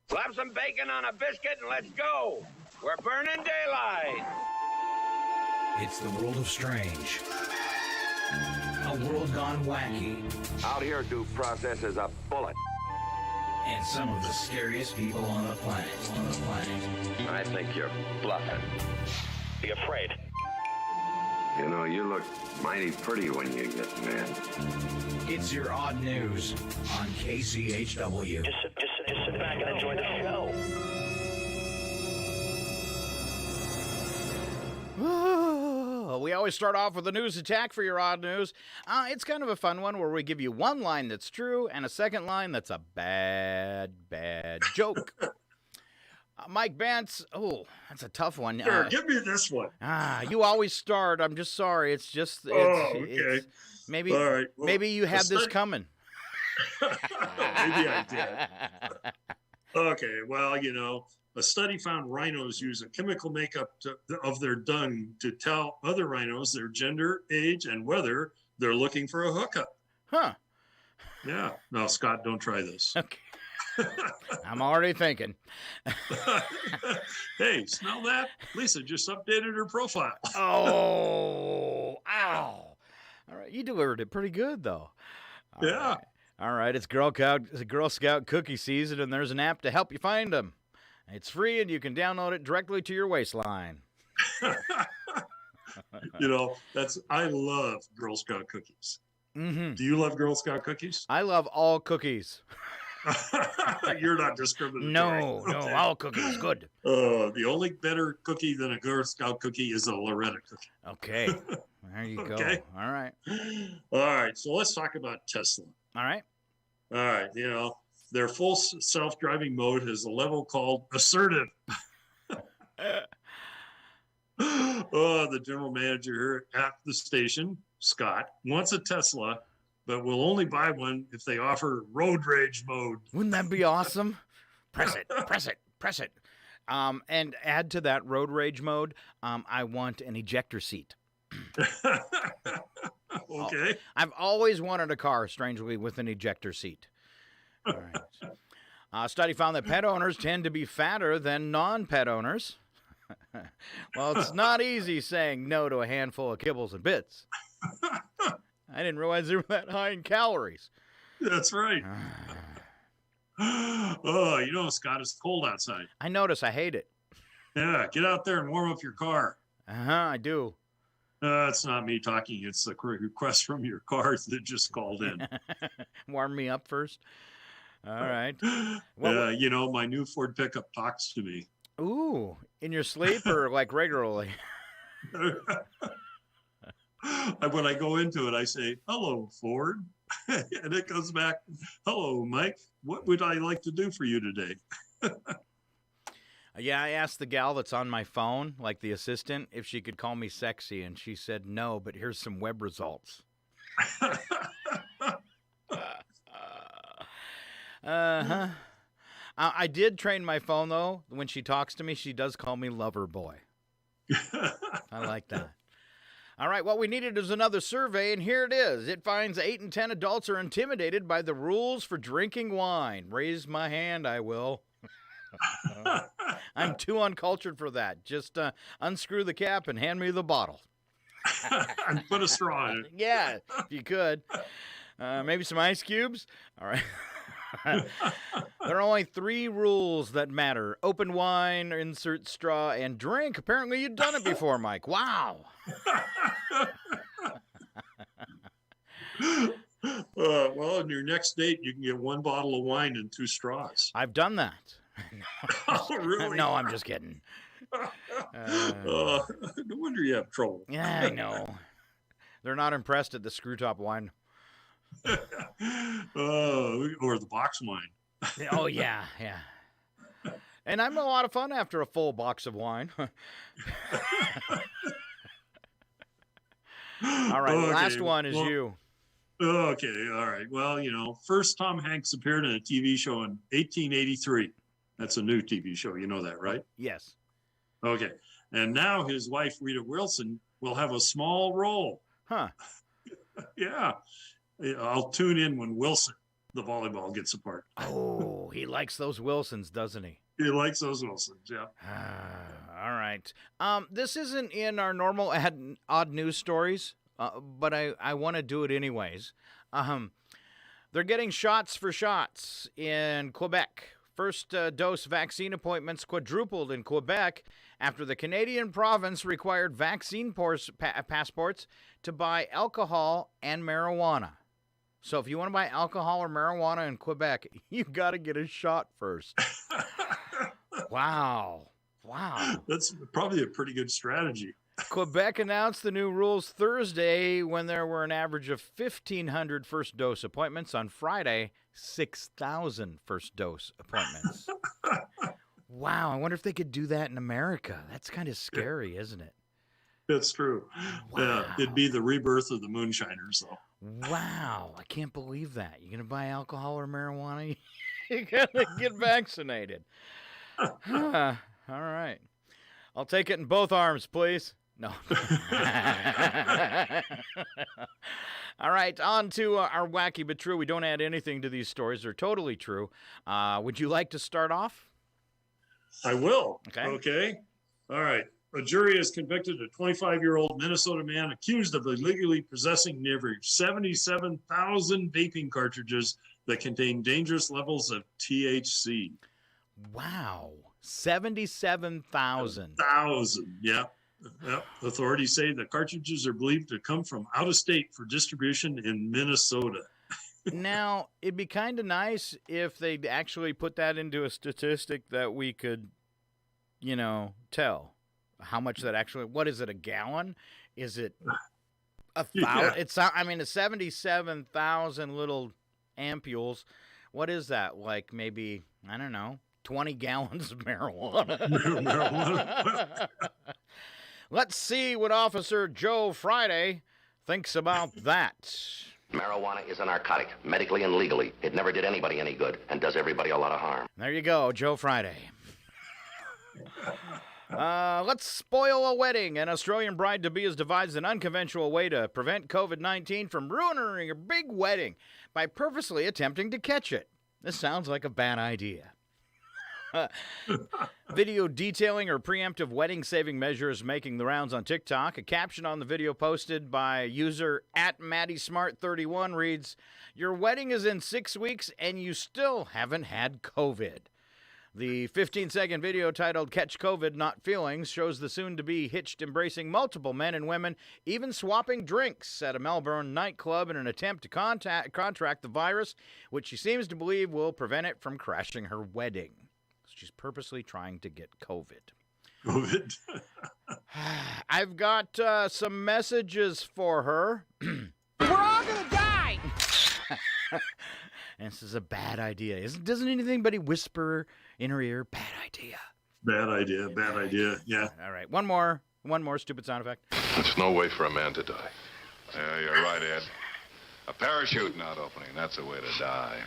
S4: Slap some bacon on a biscuit and let's go. We're burning daylight.
S5: It's the world of strange. A world gone wacky.
S4: Out here, due process is a bullet.
S5: And some of the scariest people on the planet.
S4: I think you're bluffing. Be afraid.
S23: You know, you look mighty pretty when you get mad.
S5: It's your odd news on KCHW.
S4: Just sit back and enjoy the show.
S2: We always start off with a news attack for your odd news. It's kind of a fun one where we give you one line that's true and a second line that's a bad joke. Mike Bantz, that's a tough one.
S1: Sure, give me this one.
S2: You always start. I'm just sorry. It's just,
S1: okay.
S2: Maybe,
S1: all right. Well,
S2: maybe you had this coming.
S1: Maybe I did. Okay, well, you know, a study found rhinos use a chemical makeup of their dung to tell other rhinos their gender, age, and whether they're looking for a hookup.
S2: Huh.
S1: Yeah. No, Scott, don't try this.
S2: Okay. I'm already thinking.
S1: Hey, smell that? Lisa just updated her profile.
S2: Oh, ow. All right, you delivered it pretty good, though.
S1: Yeah.
S2: All right, it's Girl Scout cookie season, and there's an app to help you find them. It's free, and you can download it directly to your waistline.
S1: You know, I love Girl Scout cookies.
S2: Mm-hmm.
S1: Do you love Girl Scout cookies?
S2: I love all cookies.
S1: You're not discriminatory.
S2: No,
S1: Okay.
S2: all cookies, good.
S1: The only better cookie than a Girl Scout cookie is a Loretta cookie.
S2: Okay, there you go.
S1: Okay.
S2: All right.
S1: All right, so let's talk about Tesla.
S2: All right.
S1: All right, you know, their full self-driving mode has a level called assertive. The general manager here at the station, Scott, wants a Tesla, but will only buy one if they offer road rage mode.
S2: Wouldn't that be awesome? Press it. And add to that road rage mode, I want an ejector seat.
S1: Okay.
S2: I've always wanted a car, strangely, with an ejector seat. All right. A study found that pet owners tend to be fatter than non-pet owners. Well, it's not easy saying no to a handful of kibbles and bits. I didn't realize they were that high in calories.
S1: That's right. You know, Scott, it's cold outside.
S2: I notice. I hate it.
S1: Yeah, get out there and warm up your car.
S2: I do.
S1: It's not me talking. It's the request from your cars that just called in.
S2: Warm me up first. All right.
S1: You know, my new Ford pickup talks to me.
S2: Ooh, in your sleep or like regularly?
S1: When I go into it, I say, "Hello, Ford." And it goes back, "Hello, Mike. What would I like to do for you today?"
S2: Yeah, I asked the gal that's on my phone, like the assistant, if she could call me sexy, and she said no, but here's some web results. I did train my phone, though. When she talks to me, she does call me lover boy. I like that. All right, what we needed is another survey, and here it is. It finds 8 in 10 adults are intimidated by the rules for drinking wine. Raise my hand, I will. I'm too uncultured for that. Just unscrew the cap and hand me the bottle.
S1: And put a straw in it.
S2: Yeah, if you could. Maybe some ice cubes. All right. There are only 3 rules that matter. Open wine, insert straw, and drink. Apparently you've done it before, Mike. Wow.
S1: Well, on your next date, you can get 1 bottle of wine and 2 straws.
S2: I've done that.
S1: Oh, really?
S2: No, I'm just kidding.
S1: No wonder you have trouble.
S2: Yeah, I know. They're not impressed at the screw top wine.
S1: Or the box wine.
S2: Oh, yeah. And I'm a lot of fun after a full box of wine. All right,
S1: Okay,
S2: last one is you.
S1: Okay, all right. Well, you know, first Tom Hanks appeared in a TV show in 1883. That's a new TV show. You know that, right?
S2: Yes.
S1: Okay. And now his wife, Rita Wilson, will have a small role.
S2: Huh.
S1: Yeah. I'll tune in when Wilson, the volleyball, gets apart.
S2: Oh, he likes those Wilsons, doesn't he?
S1: He likes those Wilsons, yeah.
S2: All right. This isn't in our normal odd news stories, but I want to do it anyways. They're getting shots for shots in Quebec. First dose vaccine appointments quadrupled in Quebec after the Canadian province required vaccine passports to buy alcohol and marijuana. So if you want to buy alcohol or marijuana in Quebec, you got to get a shot first. Wow.
S1: That's probably a pretty good strategy.
S2: Quebec announced the new rules Thursday when there were an average of 1,500 first dose appointments. On Friday, 6,000 first dose appointments. Wow, I wonder if they could do that in America. That's kind of scary, isn't it?
S1: That's true.
S2: Wow.
S1: It'd be the rebirth of the moonshiners, though.
S2: Wow, I can't believe that. You going to buy alcohol or marijuana? You got to get vaccinated. All right. I'll take it in both arms, please. No. All right, on to our wacky but true. We don't add anything to these stories. They're totally true. Would you like to start off?
S1: I will.
S2: Okay.
S1: All right. A jury has convicted a 25-year-old Minnesota man accused of illegally possessing nearly 77,000 vaping cartridges that contain dangerous levels of THC.
S2: Wow. 77,000.
S1: Yeah. Yep. Authorities say the cartridges are believed to come from out of state for distribution in Minnesota.
S2: Now, it'd be kind of nice if they'd actually put that into a statistic that we could, tell how much that actually, what is it, a gallon? Is it a thousand?
S1: Yeah.
S2: It's 77,000 little ampules. What is that? Like maybe, I don't know, 20 gallons of marijuana. Let's see what Officer Joe Friday thinks about that.
S6: Marijuana is a narcotic, medically and legally. It never did anybody any good and does everybody a lot of harm.
S2: There you go, Joe Friday. Let's spoil a wedding. An Australian bride-to-be has devised an unconventional way to prevent COVID-19 from ruining her big wedding by purposely attempting to catch it. This sounds like a bad idea. Video detailing her preemptive wedding-saving measures making the rounds on TikTok. A caption on the video posted by user @MaddieSmart31 reads, "Your wedding is in 6 weeks and you still haven't had COVID." The 15-second video titled "Catch COVID, Not Feelings" shows the soon-to-be hitched embracing multiple men and women, even swapping drinks at a Melbourne nightclub in an attempt to contract the virus, which she seems to believe will prevent it from crashing her wedding. She's purposely trying to get COVID. I've got some messages for her.
S7: We're all going to die!
S2: And this is a bad idea. Doesn't anybody whisper in her ear, bad idea?
S1: Bad idea, yeah.
S2: All right, one more stupid sound effect.
S9: There's no way for a man to die. Yeah, you're right, Ed. A parachute not opening, that's the way to die.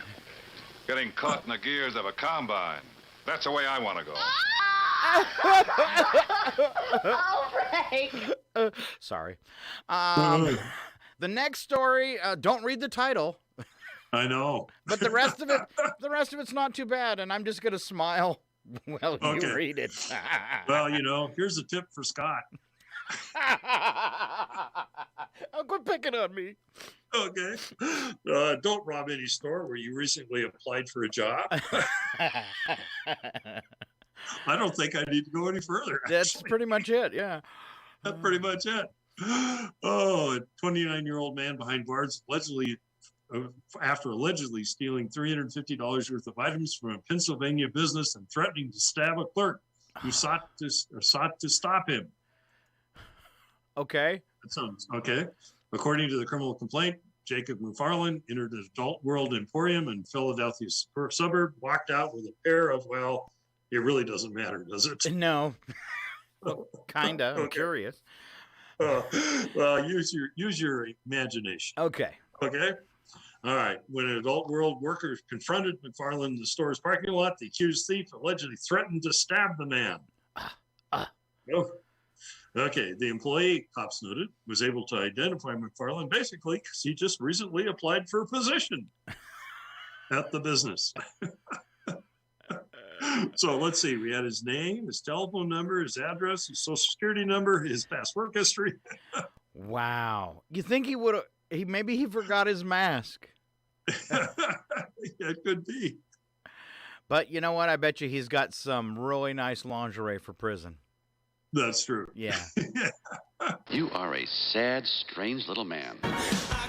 S9: Getting caught in the gears of a combine. That's the way I want to go.
S7: All right.
S2: Sorry. The next story, don't read the title.
S1: I know.
S2: But the rest of it's not too bad, and I'm just going to smile while you read it.
S1: Well, here's a tip for Scott.
S2: Oh, quit picking on me.
S1: Okay. Don't rob any store where you recently applied for a job. I don't think I need to go any further.
S2: That's pretty much it, yeah.
S1: That's pretty much it. Oh, a 29-year-old man behind bars after allegedly stealing $350 worth of items from a Pennsylvania business and threatening to stab a clerk who sought to stop him.
S2: Okay.
S1: That sounds okay. According to the criminal complaint, Jacob McFarland entered an Adult World Emporium in Philadelphia suburb, walked out with a pair of, well, it really doesn't matter, does it?
S2: No. Well, kinda. Okay. I'm curious.
S1: Well, use your imagination.
S2: Okay.
S1: Okay. All right. When an Adult World worker confronted McFarland in the store's parking lot, the accused thief allegedly threatened to stab the man. Okay, the employee, cops noted, was able to identify McFarland basically because he just recently applied for a position at the business. So let's see. We had his name, his telephone number, his address, his social security number, his past work history.
S2: Wow. You think he would have? Maybe he forgot his mask.
S1: It could be.
S2: But you know what? I bet you he's got some really nice lingerie for prison.
S1: That's true.
S2: Yeah.
S10: You are a sad, strange little man.
S5: I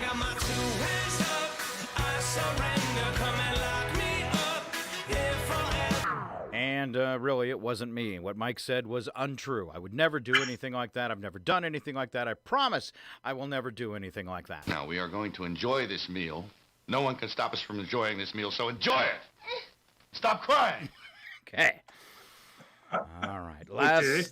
S5: got my 2 hands up. I surrender. Come and lock me up here forever.
S2: And really, it wasn't me. What Mike said was untrue. I would never do anything like that. I've never done anything like that. I promise I will never do anything like that.
S10: Now, we are going to enjoy this meal. No one can stop us from enjoying this meal, so enjoy it. Stop crying.
S2: Okay. All right.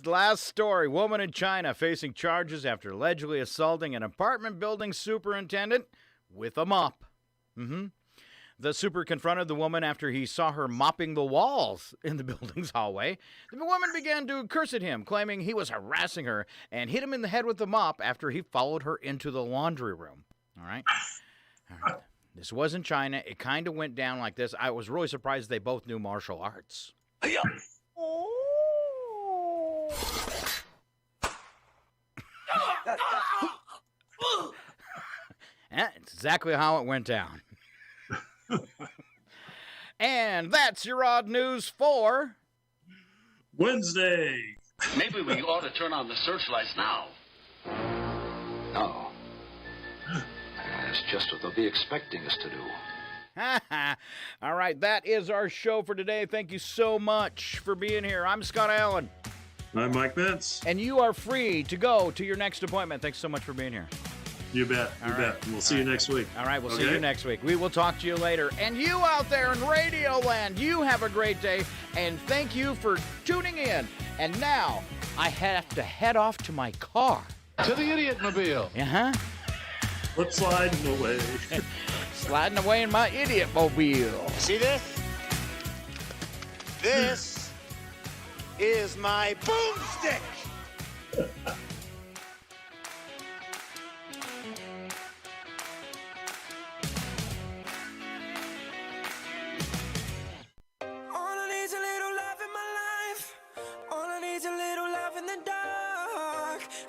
S2: Last story. Woman in China facing charges after allegedly assaulting an apartment building superintendent with a mop. The super confronted the woman after he saw her mopping the walls in the building's hallway. The woman began to curse at him, claiming he was harassing her, and hit him in the head with the mop after he followed her into the laundry room. All right. This was in China. It kind of went down like this. I was really surprised they both knew martial arts. That's exactly how it went down. And that's your odd news for
S1: Wednesday.
S11: Maybe we ought to turn on the searchlights now.
S12: No. That's just what they'll be expecting us to do.
S2: All right, that is our show for today. Thank you so much for being here. I'm Scott Allen.
S1: I'm Mike Betts.
S2: And you are free to go to your next appointment. Thanks so much for being here.
S1: You bet. You bet. We'll see you next week.
S2: All right, we'll see you next week. We will talk to you later. And you out there in Radio Land, you have a great day. And thank you for tuning in. And now I have to head off to my car.
S11: To the Idiot-mobile.
S2: Uh-huh.
S1: Flip sliding away.
S2: Sliding away in my Idiot-mobile.
S7: See this? This is my boomstick.